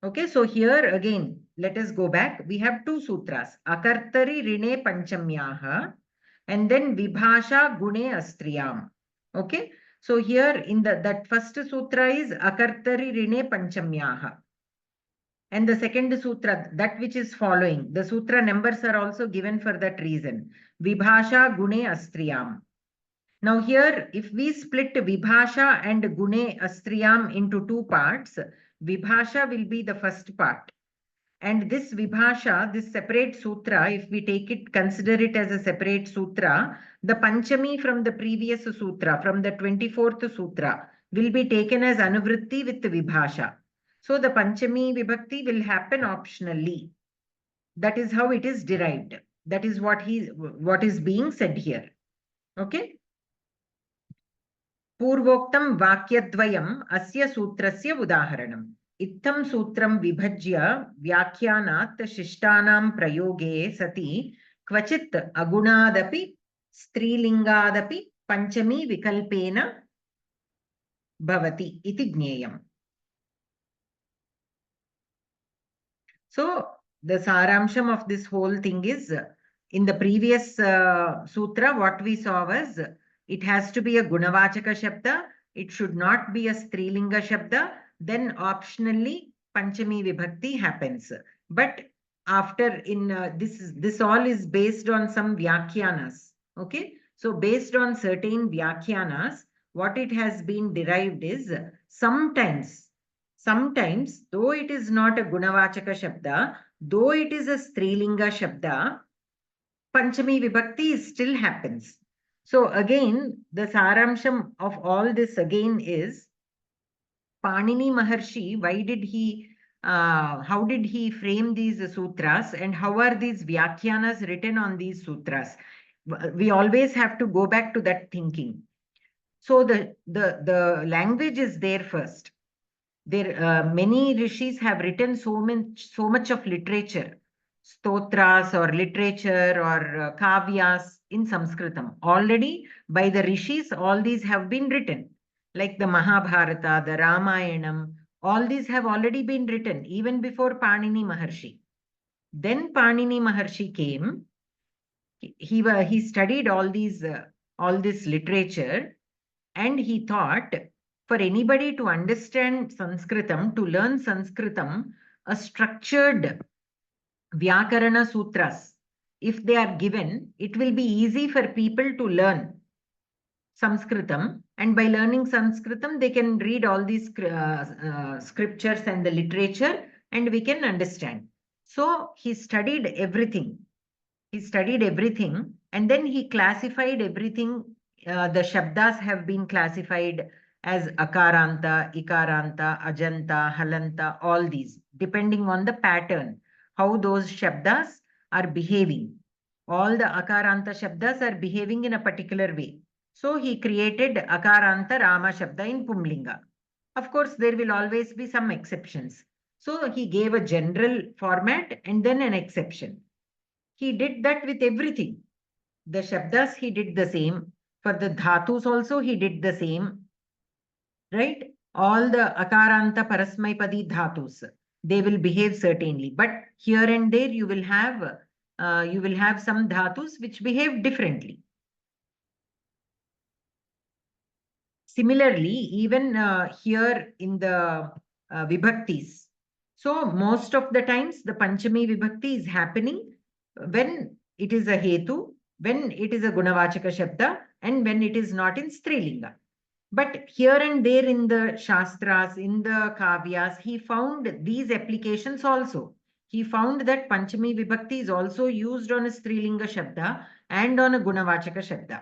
Okay, so here again, let us go back. We have two sutras, akartari rine panchamyaha and then Vibhasha gune astriyam. Okay, so here in that first sutra is akartari rine panchamyaha. And the second sutra, that which is following, the sutra numbers are also given for that reason. Vibhasha gune astriyam. Now here, if we split Vibhasha and gune astriyam into two parts, Vibhasha will be the first part. And this Vibhasha, this separate sutra, if we take it, consider it as a separate sutra, the Panchami from the previous sutra, from the 24th sutra, will be taken as Anuvritti with Vibhasha. So the Panchami Vibhakti will happen optionally. That is how it is derived. That is what is being said here. Okay. Purvoktam Vakyadvayam Asya Sutrasya Udaharanam. Ittam Sutram Vibhajya Vyakyanat Shishtanam Prayoge Sati Kvachit Agunadapi Strilingadapi Panchami Vikalpena Bhavati Iti Gneyam. So the saramsham of this whole thing is, in the previous sutra, what we saw was, it has to be a gunavachaka shabda, it should not be a strilinga shabda, then optionally panchami vibhakti happens. But after this all is based on some vyakyanas. Okay, so based on certain vyakyanas, what it has been derived is sometimes, though it is not a gunavachaka shabda, though it is a strilinga shabda, panchami vibhakti still happens. So again, the saramsham of all this again is, Panini Maharshi, how did he frame these sutras and how are these vyakyanas written on these sutras? We always have to go back to that thinking. So the language is there first. Many rishis have written so much of literature, stotras or literature or kavyas in Sanskritam. Already by the rishis, all these have been written, like the Mahabharata, the Ramayanam, all these have already been written even before Panini Maharshi. Then Panini Maharshi came. He studied all this literature, and he thought, for anybody to understand Sanskritam, to learn Sanskritam, a structured vyakarana sutras, if they are given, it will be easy for people to learn Sanskritam, and by learning Sanskritam, they can read all these scriptures and the literature, and we can understand. So he studied everything. And then he classified everything. The shabdas have been classified as akaranta, ikaranta, ajanta, halanta, all these, depending on the pattern, how those shabdas are behaving. All the akaranta shabdas are behaving in a particular way. So he created akaranta Rama shabda in Pumlinga. Of course, there will always be some exceptions. So he gave a general format and then an exception. He did that with everything. The shabdas, he did the same. For the dhatus also, he did the same. Right? All the akaranta parasmaipadi dhatus, they will behave certainly. But here and there, you will have some dhatus which behave differently. Similarly, even here in the vibhaktis, so most of the times the Panchami vibhakti is happening when it is a hetu, when it is a gunavachaka shabda, and when it is not in strilinga. But here and there in the shastras, in the kavyas, he found these applications also. He found that Panchami vibhakti is also used on a strilinga shabda and on a gunavachaka shabda.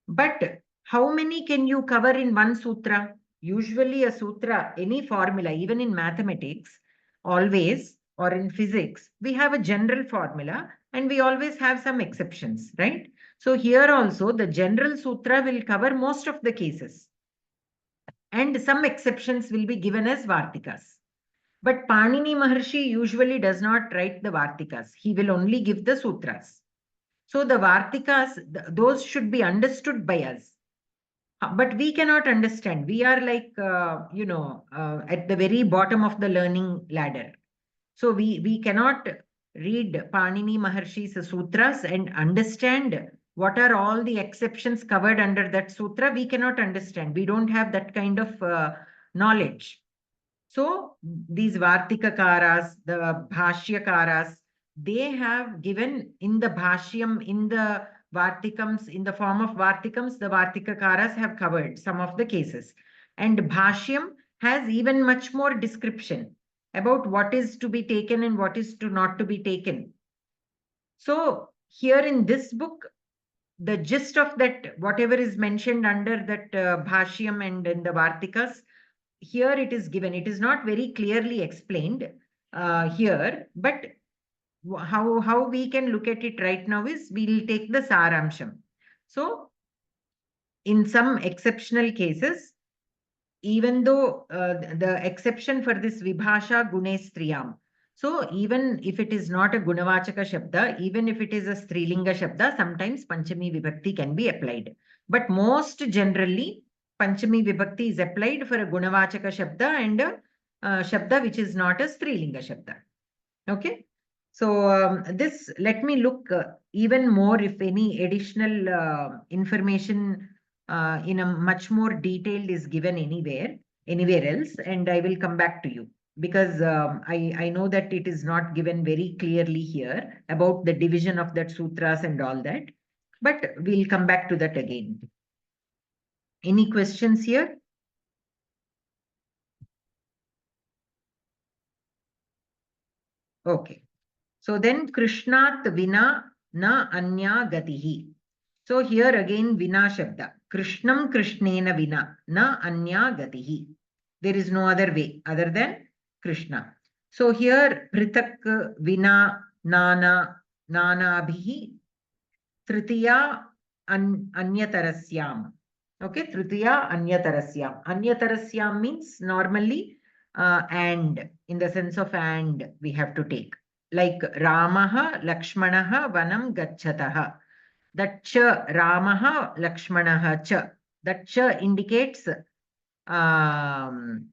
But how many can you cover in one sutra? Usually a sutra, any formula, even in mathematics, always, or in physics, we have a general formula and we always have some exceptions, right? So here also the general sutra will cover most of the cases. And some exceptions will be given as Vartikas. But Panini Maharshi usually does not write the Vartikas. He will only give the sutras. So the Vartikas, those should be understood by us. But we cannot understand. We are like, at the very bottom of the learning ladder. So we cannot read Panini Maharshi's sutras and understand what are all the exceptions covered under that sutra. We cannot understand. We don't have that kind of knowledge. So these Vartikakaras, the Bhashyakaras, they have given in the Bhashyam, in the Vartikams, in the form of Vartikams, the Vartikakaras have covered some of the cases. And Bhashyam has even much more description about what is to be taken and what is to not to be taken. So here in this book, the gist of that, whatever is mentioned under that Bhashyam and in the Vartikas, here it is given. It is not very clearly explained here, but how we can look at it right now is we'll take the saramsham. So in some exceptional cases, even though the exception for this vibhasha gune striyam, so even if it is not a gunavachaka shabda, even if it is a strilinga shabda, sometimes Panchami vibhakti can be applied. But most generally, Panchami vibhakti is applied for a gunavachaka shabda and a shabda which is not a strilinga shabda. Okay. So let me look even more if any additional information in a much more detailed is given anywhere else, and I will come back to you because I know that it is not given very clearly here about the division of that sutras and all that, but we'll come back to that again. Any questions here? Okay. So then Krishnat Vina na anya gatihi. So here again Vina Shabda. Krishnam Krishnena Vina na anya gatihi. There is no other way other than Krishna. So here Prithak Vina Nana Nana Abhihi Tritiya Anyatarasyam. Okay, Tritiya Anyatarasyam. Anyatarasyam means normally and, in the sense of and we have to take. Like Ramaha Lakshmanaha Vanam Gacchataha. That cha, Ramaha Lakshmanaha cha. That cha indicates Samuchita,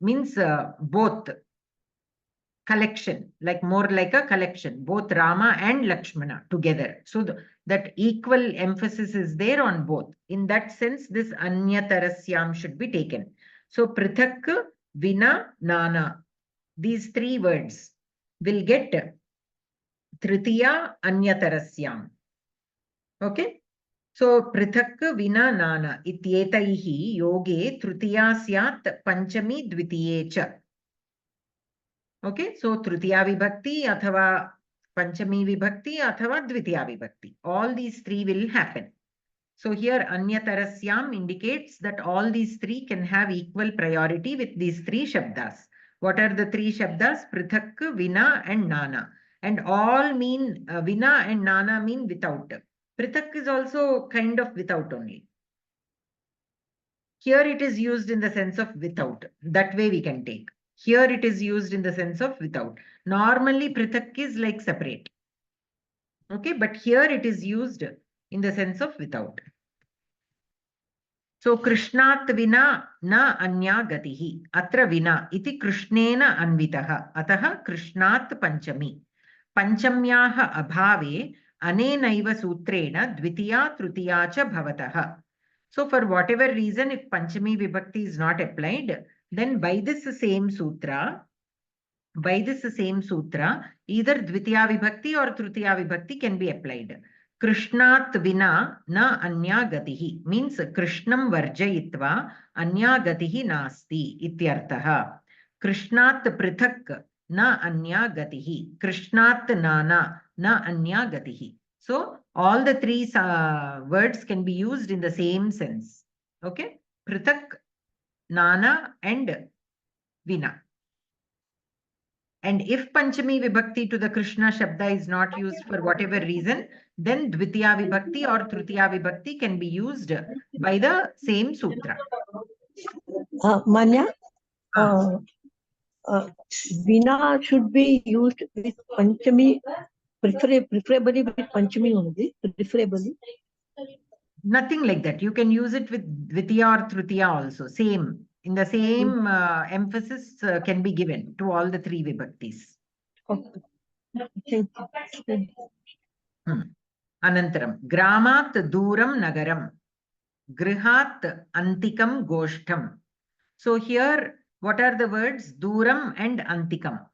means both. Collection, like more like a collection, both Rama and Lakshmana together. So that equal emphasis is there on both. In that sense, this Anyatarasyam should be taken. So Prithak, Vina, Nana. These three words will get Tritiya Anyatarasyam. Okay. So Prithak, Vina, Nana. Ityetaihi yoge Tritiya syat panchami dvitiye cha. Okay, so Tritiya Vibhakti, Athava Panchami Vibhakti, Athava Dvitiya Vibhakti. All these three will happen. So here Anyatarasyam indicates that all these three can have equal priority with these three Shabdas. What are the three Shabdas? Prithak, Vina and Nana. And all mean, Vina and Nana mean without. Prithak is also kind of without only. Here it is used in the sense of without. That way we can take. Here it is used in the sense of without. Normally, Prithak is like separate. Okay, but here it is used in the sense of without. So, Krishnat vina na anya gatihi. Atra vina iti Krishnena anvitaha. Ataha Krishnat panchami. Panchamyaha abhave anenaiva sutrena dvitiya tritiya cha bhavataha. So, for whatever reason, if Panchami Vibhakti is not applied, then by this same sutra, either Dvitiya Vibhakti or Tritiya Vibhakti can be applied. Krishnat vina na anya gatihi means Krishnam varjayitva anya gatihi nasti ityartaha. Krishnat prithak na anya gatihi. Krishnat nana na anya gatihi. So all the three words can be used in the same sense. Okay, prithak, nana and vina. And if Panchami Vibhakti to the Krishna Shabda is not used for whatever reason, then Dvitiya Vibhakti or Tritiya Vibhakti can be used by the same sutra. Manya, Vina should be used with Panchami, preferably with Panchami only, preferably. Nothing like that. You can use it with Dvitiya or Tritiya also. Same. In the same emphasis can be given to all the three Vibhaktis. Okay. Anantaram. Gramat Duram Nagaram. Grihat Antikam Goshtam. So here, what are the words? Duram and Antikam.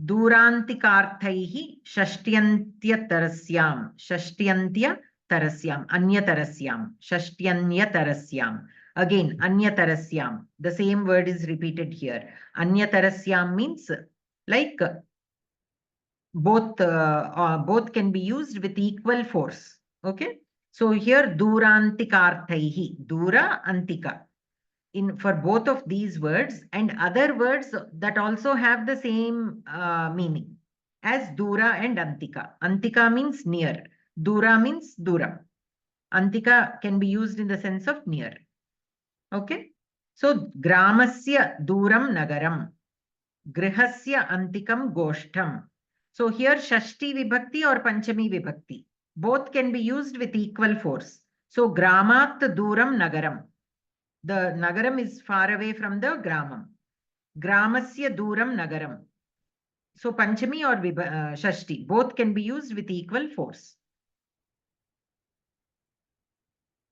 Durantikarthaihi Shashtyantyatarasyam. Shashtyantyatarasyam. Anyatarasyam. Shashtyanyatarashyam. Again, Anyatarasyam. The same word is repeated here. Anyatarasyam means like both can be used with equal force. Okay. So here Durantikarthaihi. Dura Antika. For both of these words and other words that also have the same meaning as Dura and Antika. Antika means near. Dura means Dura. Antika can be used in the sense of near. Okay. So Gramasya Duram Nagaram. Grihasya Antikam Goshtam. So here Shashti Vibhakti or Panchami Vibhakti. Both can be used with equal force. So Gramat Duram Nagaram. The Nagaram is far away from the Gramam. Gramasya Duram Nagaram. So Panchami or Shashti, both can be used with equal force.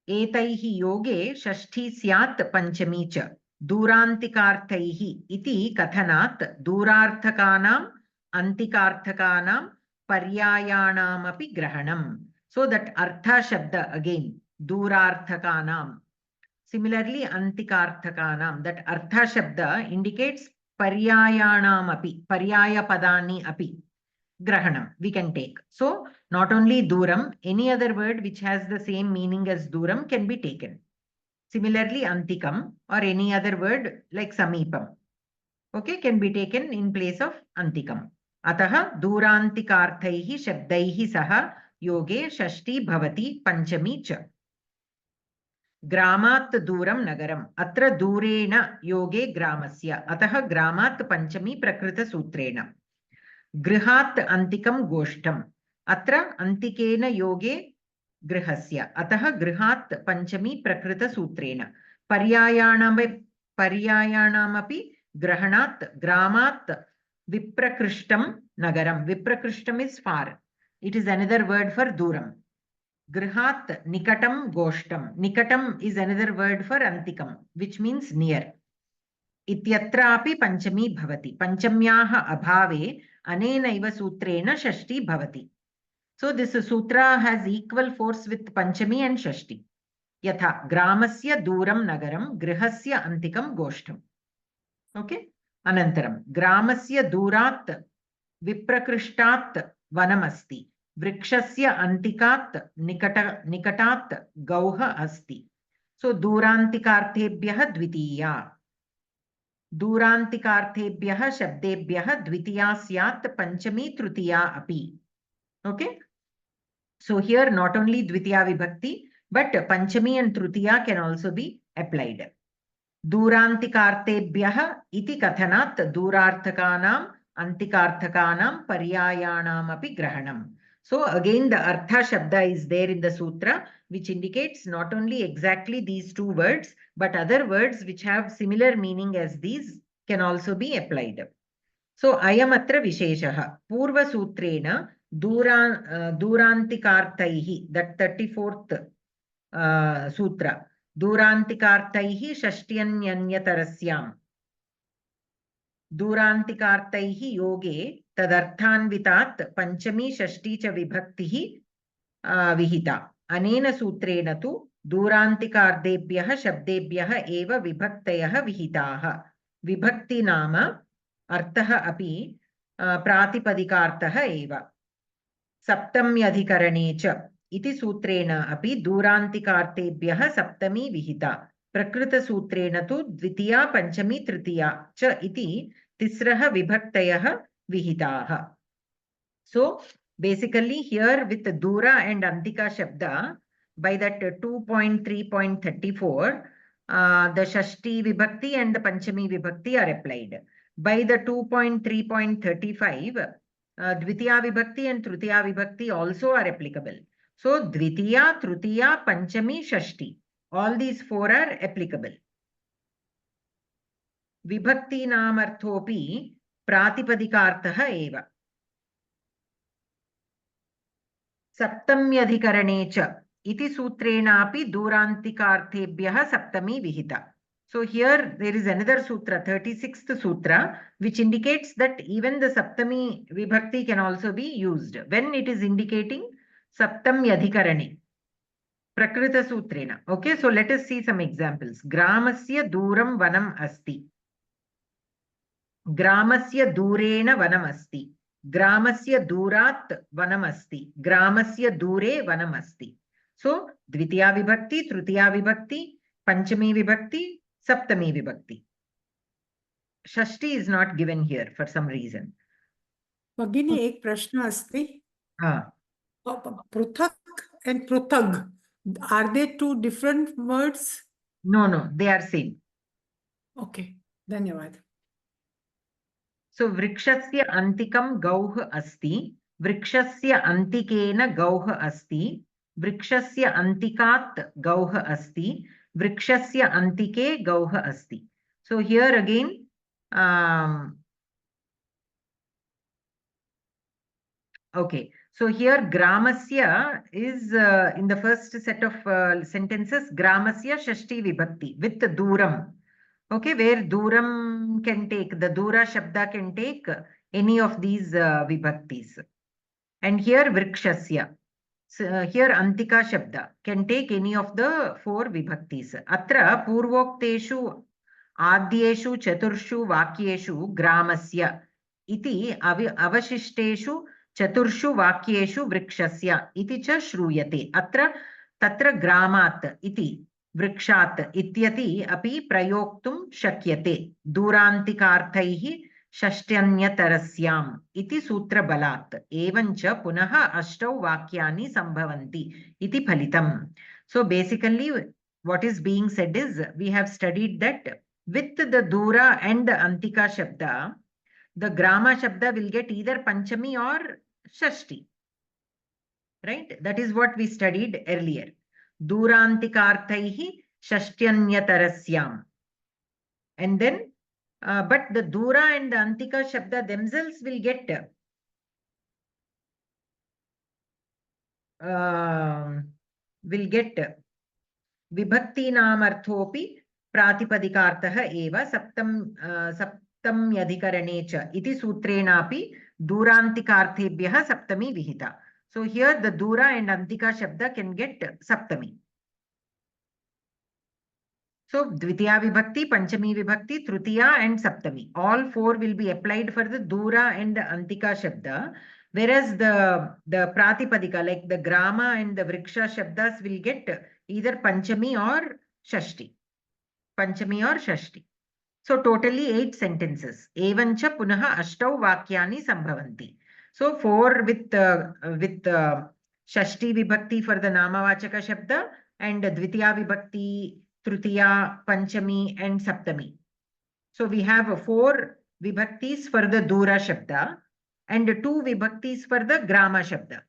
Etaihi yoge Shashti syat Panchami cha. Durantikarthaihi iti kathanat durarthakanam antikarthakanam paryayanam api grahanam. So that Artha Shabda again, durarthakanam. Similarly, Antikarthakanam, that Artha Shabda indicates Paryayanam api, Paryaya Padani api, Grahanam, we can take. So, not only Duram, any other word which has the same meaning as Duram can be taken. Similarly, Antikam or any other word like Samipam, okay, can be taken in place of Antikam. Ataha Durantikarthaihi Shabdaihi Saha Yoge Shashti Bhavati Panchami cha. ग्रामात् दूरं नगरम् अत्र दूरेण योगे ग्रामस्य अतः ग्रामात् पंचमी प्रकृतसूत्रेण गृहात् अन्तिकं गोष्ठम् अत्र अन्तिकेन योगे गृहस्य अतः गृहात् पंचमी प्रकृतसूत्रेण पर्यायाणामपि ग्रहणात् ग्रामात् विप्रकृष्टं नगरं विप्रकृष्टम् is far it is another word for दूरं गृहात् निकटं गोष्ठं निकटम् इस् अनदर वर्ड फॉर अन्तिकं which means near इत्यत्रापि पंचमी भवति पंचम्याः अभावे अनेनैव सूत्रेण षष्ठी भवति so this sutra has equal force with panchami and षष्ठी यथा ग्रामस्य दूरं नगरं गृहस्य अन्तिकं गोष्ठम् ओके अनन्तरं ग्रामस्य दूरात् विप्रकृष्टात् वनमस्ति वृक्षस्य अन्तिकात् निकटात् गौः अस्ति सो दूरान्तिकार्थेभ्यः द्वितीया दूरान्तिकार्थेभ्यः शब्देभ्यः द्वितीया स्यात् पंचमी तृतीया अपि okay so here not only dvitiya vibhakti but panchami and tritiya can also be applied दूरान्तिकार्थेभ्यः इति कथनात् दूरार्थकानाम् अन्तिकार्थकानां पर्यायाणामपि ग्रहणम् so again the artha shabda is there in the sutra which indicates not only exactly these two words but other words which have similar meaning as these can also be applied so ayam atra visheshah purva sutrena दूरान्तिकार्थैः that 34th सूत्र दूरान्तिकार्थैः षष्ट्यन्यन्यतरस्यां दूरान्तिकार्थैः योगे तदर्थान्वितात् पंचमी षष्ठी च विभक्तिः विहिता अनेन सूत्रेण तु दूरान्तिकार्धेभ्यः शब्देभ्यः एव विभक्तयः विहिताः विभक्ति नाम अर्थः अपि प्रातिपदिकार्थः एव सप्तम्यधिकरणे च इति सूत्रेण अपि दूरान्तिकार्थेभ्यः सप्तमी विहिता प्रकृतसूत्रेण तु द्वितीया पंचमी तृतीया च इति तिस्रः विभक्तयः विहिताः so basically here with dura and antika shabda by that 2.3.34 the shashti vibhakti and the panchami vibhakti are applied by the 2.3.35 dvitiya vibhakti and tritiya vibhakti also are applicable so dvitiya tritiya panchami shashti all these four are applicable vibhakti namarthopi pratipadikaarthah eva सप्तम्यधिकरणे च इति सूत्रेणापि दूरान्तिकार्थेभ्यः सप्तमी विहिता so here there is another sutra 36th sutra which indicates that even the saptami vibhakti can also be used when it is indicating saptamyadhikarane prakrita sutrena okay so let us see some examples gramasya duram vanam asti gramasya durena vanam asti ग्रामस्य दूरात् वनमस्ति ग्रामस्य दूरे वनमस्ति so द्वितीया विभक्ति तृतीया विभक्ति पंचमी विभक्ति सप्तमी विभक्ति षष्ठी is not given here for some reason भगिनी एक प्रश्न अस्ति हाँ पृथक and पृथग are they two different words no they are same okay धन्यवाद so vrikshasya antikam gauh asti vrikshasya antikena gauh asti vrikshasya antikat gauh asti vrikshasya antike gauh asti so here again okay so here gramasya is in the first set of sentences gramasya shashti vibhakti with duram okay where duram can take the dura shabda can take any of these vibhaktis and here vrikshasya so, here antika shabda can take any of the four vibhaktis atra purvokteshu adyeshu chaturshu vakyeshu gramasya iti avashishteshu चतुर्षु वाक्येषु वृक्षस्य इति च श्रूयते अत्र तत्र ग्रामात् इति वृक्षात् इत्यति अपि प्रयोक्तुं शक्यते दूरान्तिकार्थैः षष्ट्यन्यतरस्याम् इति सूत्रबलात् एवञ्च पुनः अष्टौ वाक्यानि सम्भवन्ति इति फलितम् so basically what is being said is, we have studied that with the Dura and the Antika Shabda, the Grama Shabda will get either Panchami or Shashti. Right? That is what we studied earlier. Durantikarthaihi Shashtyanyatarasyaam. And then, but the Dura and the Antika Shabda themselves will get Vibhakti Namarthopi Pratipadikaartah eva saptamyadhikarane cha iti sutrenapi Durantikarthebhyah saptami vihita. So here the Dura and Antika Shabda can get saptami. So Dvitiya Vibhakti, Panchami Vibhakti, Tritiya and Saptami. All four will be applied for the Dura and the Antika Shabda. Whereas the Pratipadika, like the Grama and the Vriksha Shabdas will get either Panchami or Shashti. Panchami or Shashti. So totally 8 sentences. Evancha punaha ashtau vakyani sambhavanti. So 4 with Shashti Vibhakti for the Namavachaka Shabda and Dvitiya Vibhakti, Tritiya, Panchami and Saptami. So we have 4 Vibhaktis for the Dura Shabda and 2 Vibhaktis for the Grama Shabda.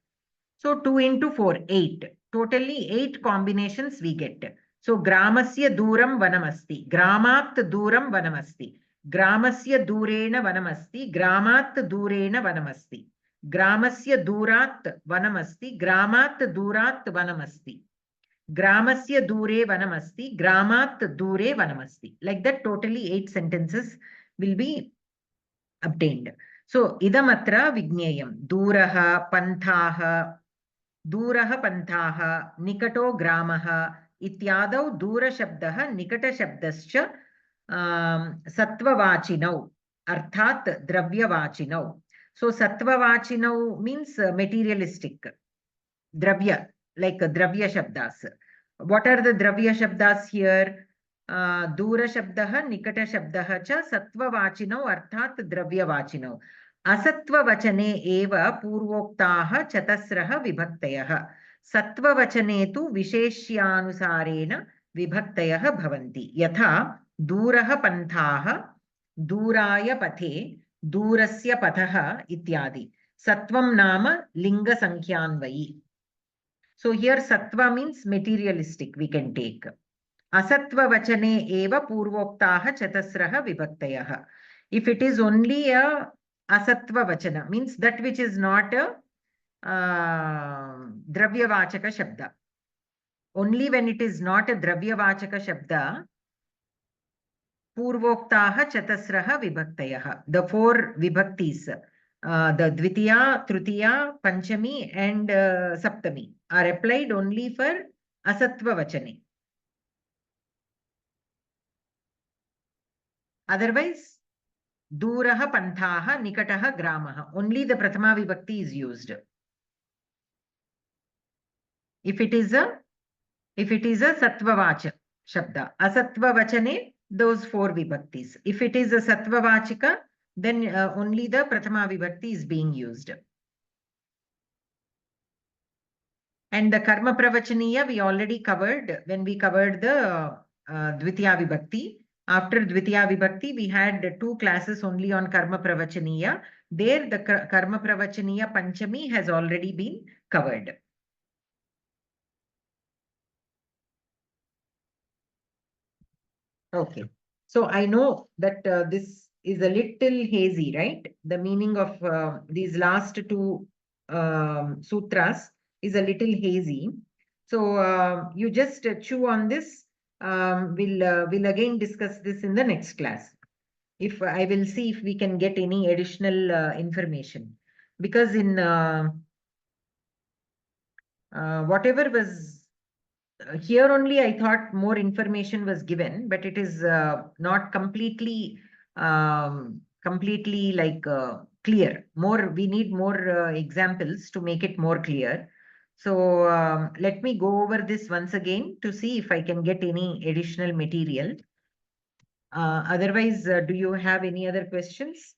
So 2 into 4, 8. Totally 8 combinations we get. So Gramasya Duram Vanamasti, Gramat Duram Vanamasti, Gramasya Durena Vanamasti, Gramat Durena Vanamasti, Gramasya Durat Vanamasti, Gramat Durat Vanamasti, Gramasya Dure Vanamasti, Gramat Dure Vanamasti. Like that, totally 8 sentences will be obtained. So idamatra Vigneyam, Duraha, Panthaha, Durah Panthaha, Nikato Gramaha, Ityadau Dura Shabdaha, Nikata Shabdascha, Satvavachinau, Arthat Dravyavachinau. So Satvavachinau means materialistic. Dravya, like Dravya Shabdas. What are the Dravya Shabdas here? Dura Shabdaha, Nikata Shabdaha cha Satvavachinau, Arthat Dravyavachinau. असत्ववचने एव पूर्वोक्ताः चतस्रः विभक्तयः सत्ववचने तु विशेष्यानुसारेण विभक्तयः भवन्ति यथा दूरः पन्थाः दूराय पथे दूरस्य पथः इत्यादि सत्वं नाम लिङ्गसंख्यान्वयी. So here sattva means materialistic we can take. Asatvavachane eva purvoktaha chatasraha vibhaktayah. If it is only a asattva vachana, means that which is not a dravyavachaka shabda. Only when it is not a dravyavachaka shabda, purvoktaha chatasraha vibhaktayah. The 4 vibhaktis, the dvitiya, tritiya, panchami and saptami are applied only for asattva vachane. Otherwise, Duraha Panthaha, Nikataha Gramaha. Only the Prathama Vibhakti is used. If it is a Sattvavacha Shabda. Asattva Vachane, those 4 Vibhaktis. If it is a Sattvavachika, then only the Prathama Vibhakti is being used. And the Karma Pravachaniya we already covered when we covered the Dvitiya Vibhakti. After Dvitiya Vibhakti, we had 2 classes only on Karma Pravachaniya. There, the Karma Pravachaniya Panchami has already been covered. Okay. So I know that this is a little hazy, right? The meaning of these last 2 sutras is a little hazy. So you just chew on this. We'll again discuss this in the next class. If I will see if we can get any additional information, because in whatever was here only, I thought more information was given, but it is not completely like clear. We need more examples to make it more clear. So let me go over this once again to see if I can get any additional material. Otherwise, do you have any other questions?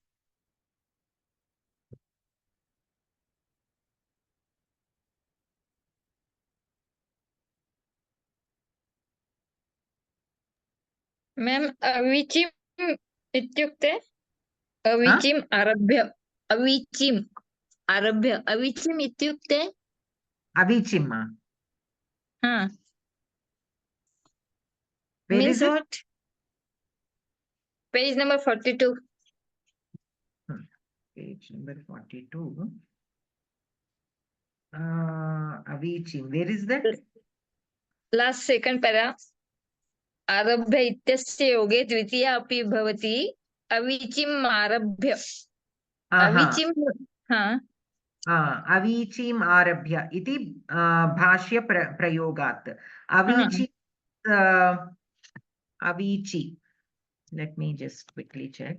Ma'am अविचिम इत्युक्ते अविचिम आरभ्य अविचिम आरभ्य अविचिम इत्युक्ते Avichim. हाँ Where means is it? what? Page number 42. Page number 42. Avichim. Where is that? Last second para. आरभ्य इत्यस्य योगे द्वितीया अपि भवति अविचिम आरभ्य अविचिम हाँ Avichim arabhya iti bhashya prayogat. Avichi, avichi. Let me just quickly check.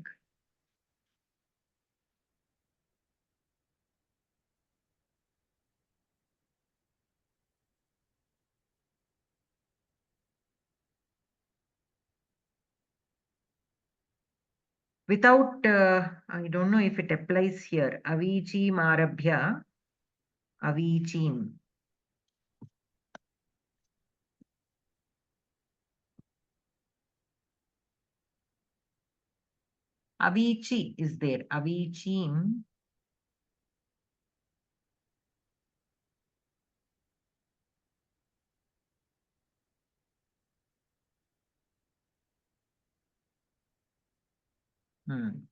Without, I don't know if it applies here. Avichim arabhya. Avichim. Avichi is there. Avichim.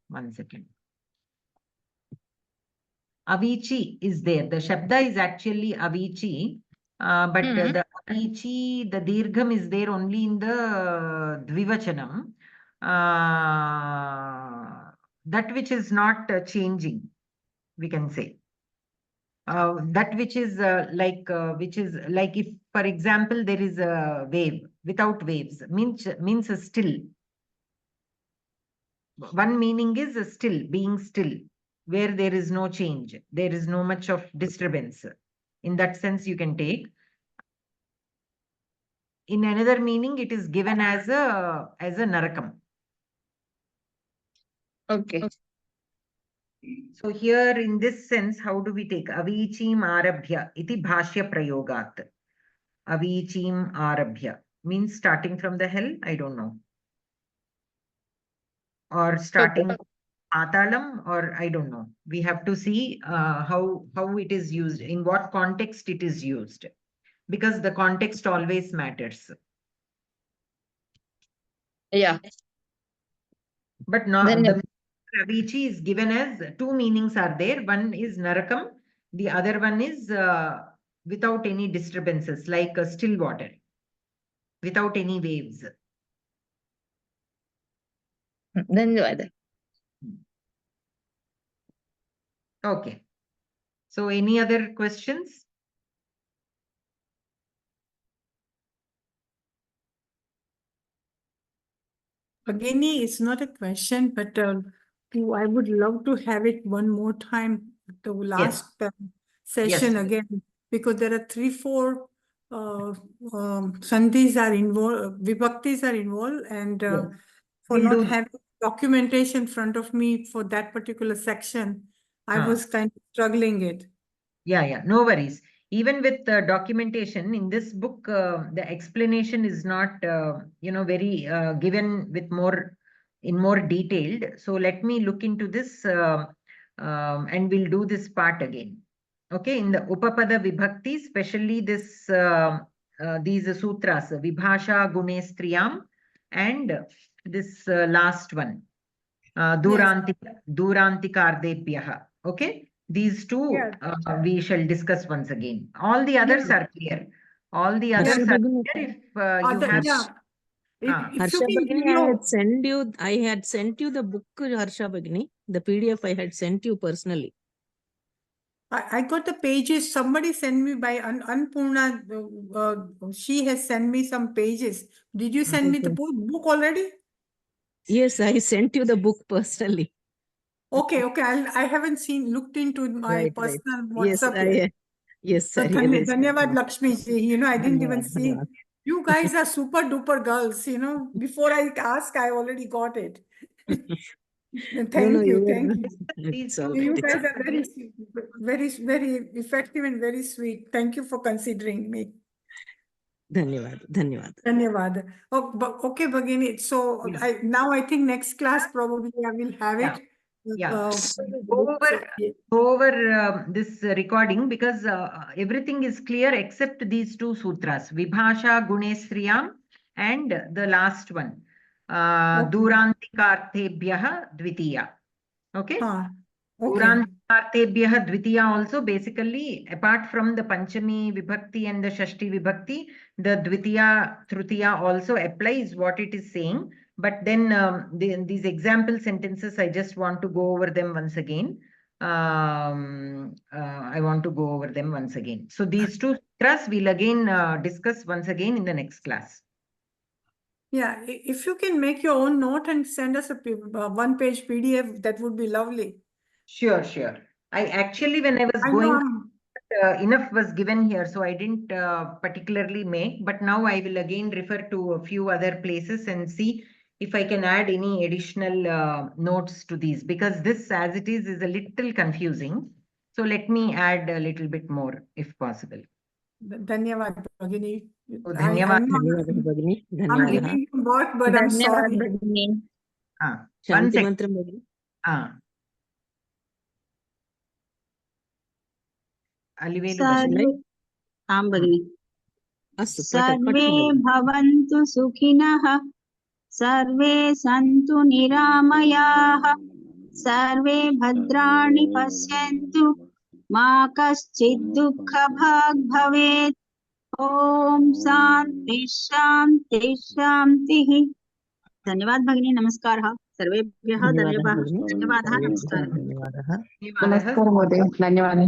One second. Avichi is there. The Shabda is actually Avichi, but the Avichi, the Dirgham is there only in the Dvivachanam. That which is not changing, we can say. That which is like if, for example, there is a wave without waves, means still. One meaning is still, being still, where there is no change, there is no much of disturbance. In that sense, you can take. In another meaning, it is given as a narakam. Okay. So here, in this sense, how do we take avichim arabhya iti bhashya prayogat? Avichim arabhya means starting from the hell. I don't know. Or starting Atalam, or I don't know. We have to see how it is used, in what context it is used, because the context always matters. Yeah. But not the Avichi is given as two meanings are there. One is Narakam, the other one is without any disturbances, like still water, without any waves. धन्यवाद. Okay. So any other questions? Bhagini, it's not a question, but I would love to have it one more time, the last session again, because there are 3-4 sandhis are involved, vibhaktis are involved, and for We'll not do having documentation in front of me for that particular section, I was kind of struggling it. Yeah, no worries. Even with the documentation in this book, the explanation is not, very given with more detailed. So let me look into this and we'll do this part again. Okay, in the Upapada Vibhakti, especially this these sutras, Vibhasha Gunestriyam, and this last one, Durantikardebhyaha. Okay. These two we shall discuss once again. All the others are clear. All the others are clear. If you have, If you Harsha can Bhagini, I had sent you the book, Harsha Bhagini. The PDF I had sent you personally. I got the pages. Somebody sent me by Anpurna. She has sent me some pages. Did you send me the book already? Yes, I sent you the book personally. Okay. I haven't looked into my personal WhatsApp yet. Yes, So Dhanyavad Lakshmi ji, I didn't even see. You guys are super duper girls, Before I ask, I already got it. Thank you. You guys are very, very effective and very sweet. Thank you for considering me. धन्यवाद धन्यवाद Dhanyavad. Oh, okay, Bhagini. So Yeah. now I think next class probably I will have Yeah. it. Yeah. So, Go over this recording because everything is clear except these two sutras, Vibhasha Gunesriyam and the last one, Durantikarthebhyah Dvitiya. Okay? okay. Durantikarthebhyah Dvitiya also basically, apart from the Panchami Vibhakti and the Shashti Vibhakti, the Dvitiya, Tritiya also applies what it is saying. But then these example sentences, I just want to go over them once again. I want to go over them once again. So these two sutras we'll again discuss once again in the next class. Yeah, if you can make your own note and send us a one-page PDF, that would be lovely. Sure, sure. I actually, when I was going, enough was given here, so I didn't particularly make, but now I will again refer to a few other places and see if I can add any additional notes to these, because this as it is a little confusing. So let me add a little bit more if possible. Dhanyavad, Bhagini. So, dhanyavad. धन्यवादः भगिनी I'm धन्यवादः giving you work, but I'm sorry. धन्यवाद भगिनी One शान्ति second. मन्त्रं भगिनी Aliveelu सर्वे आं भगिनि अस्तु सर्वे भवन्तु सुखिनः सर्वे सन्तु निरामयाः सर्वे भद्राणि पश्यन्तु मा कश्चित् दुःखभाग् भवेत् ॐ शान्ति शान्ति शान्तिः धन्यवाद भगिनी नमस्कारः सर्वेभ्यः धन्यवादः नमस्कारः धन्यवादः धन्यवादः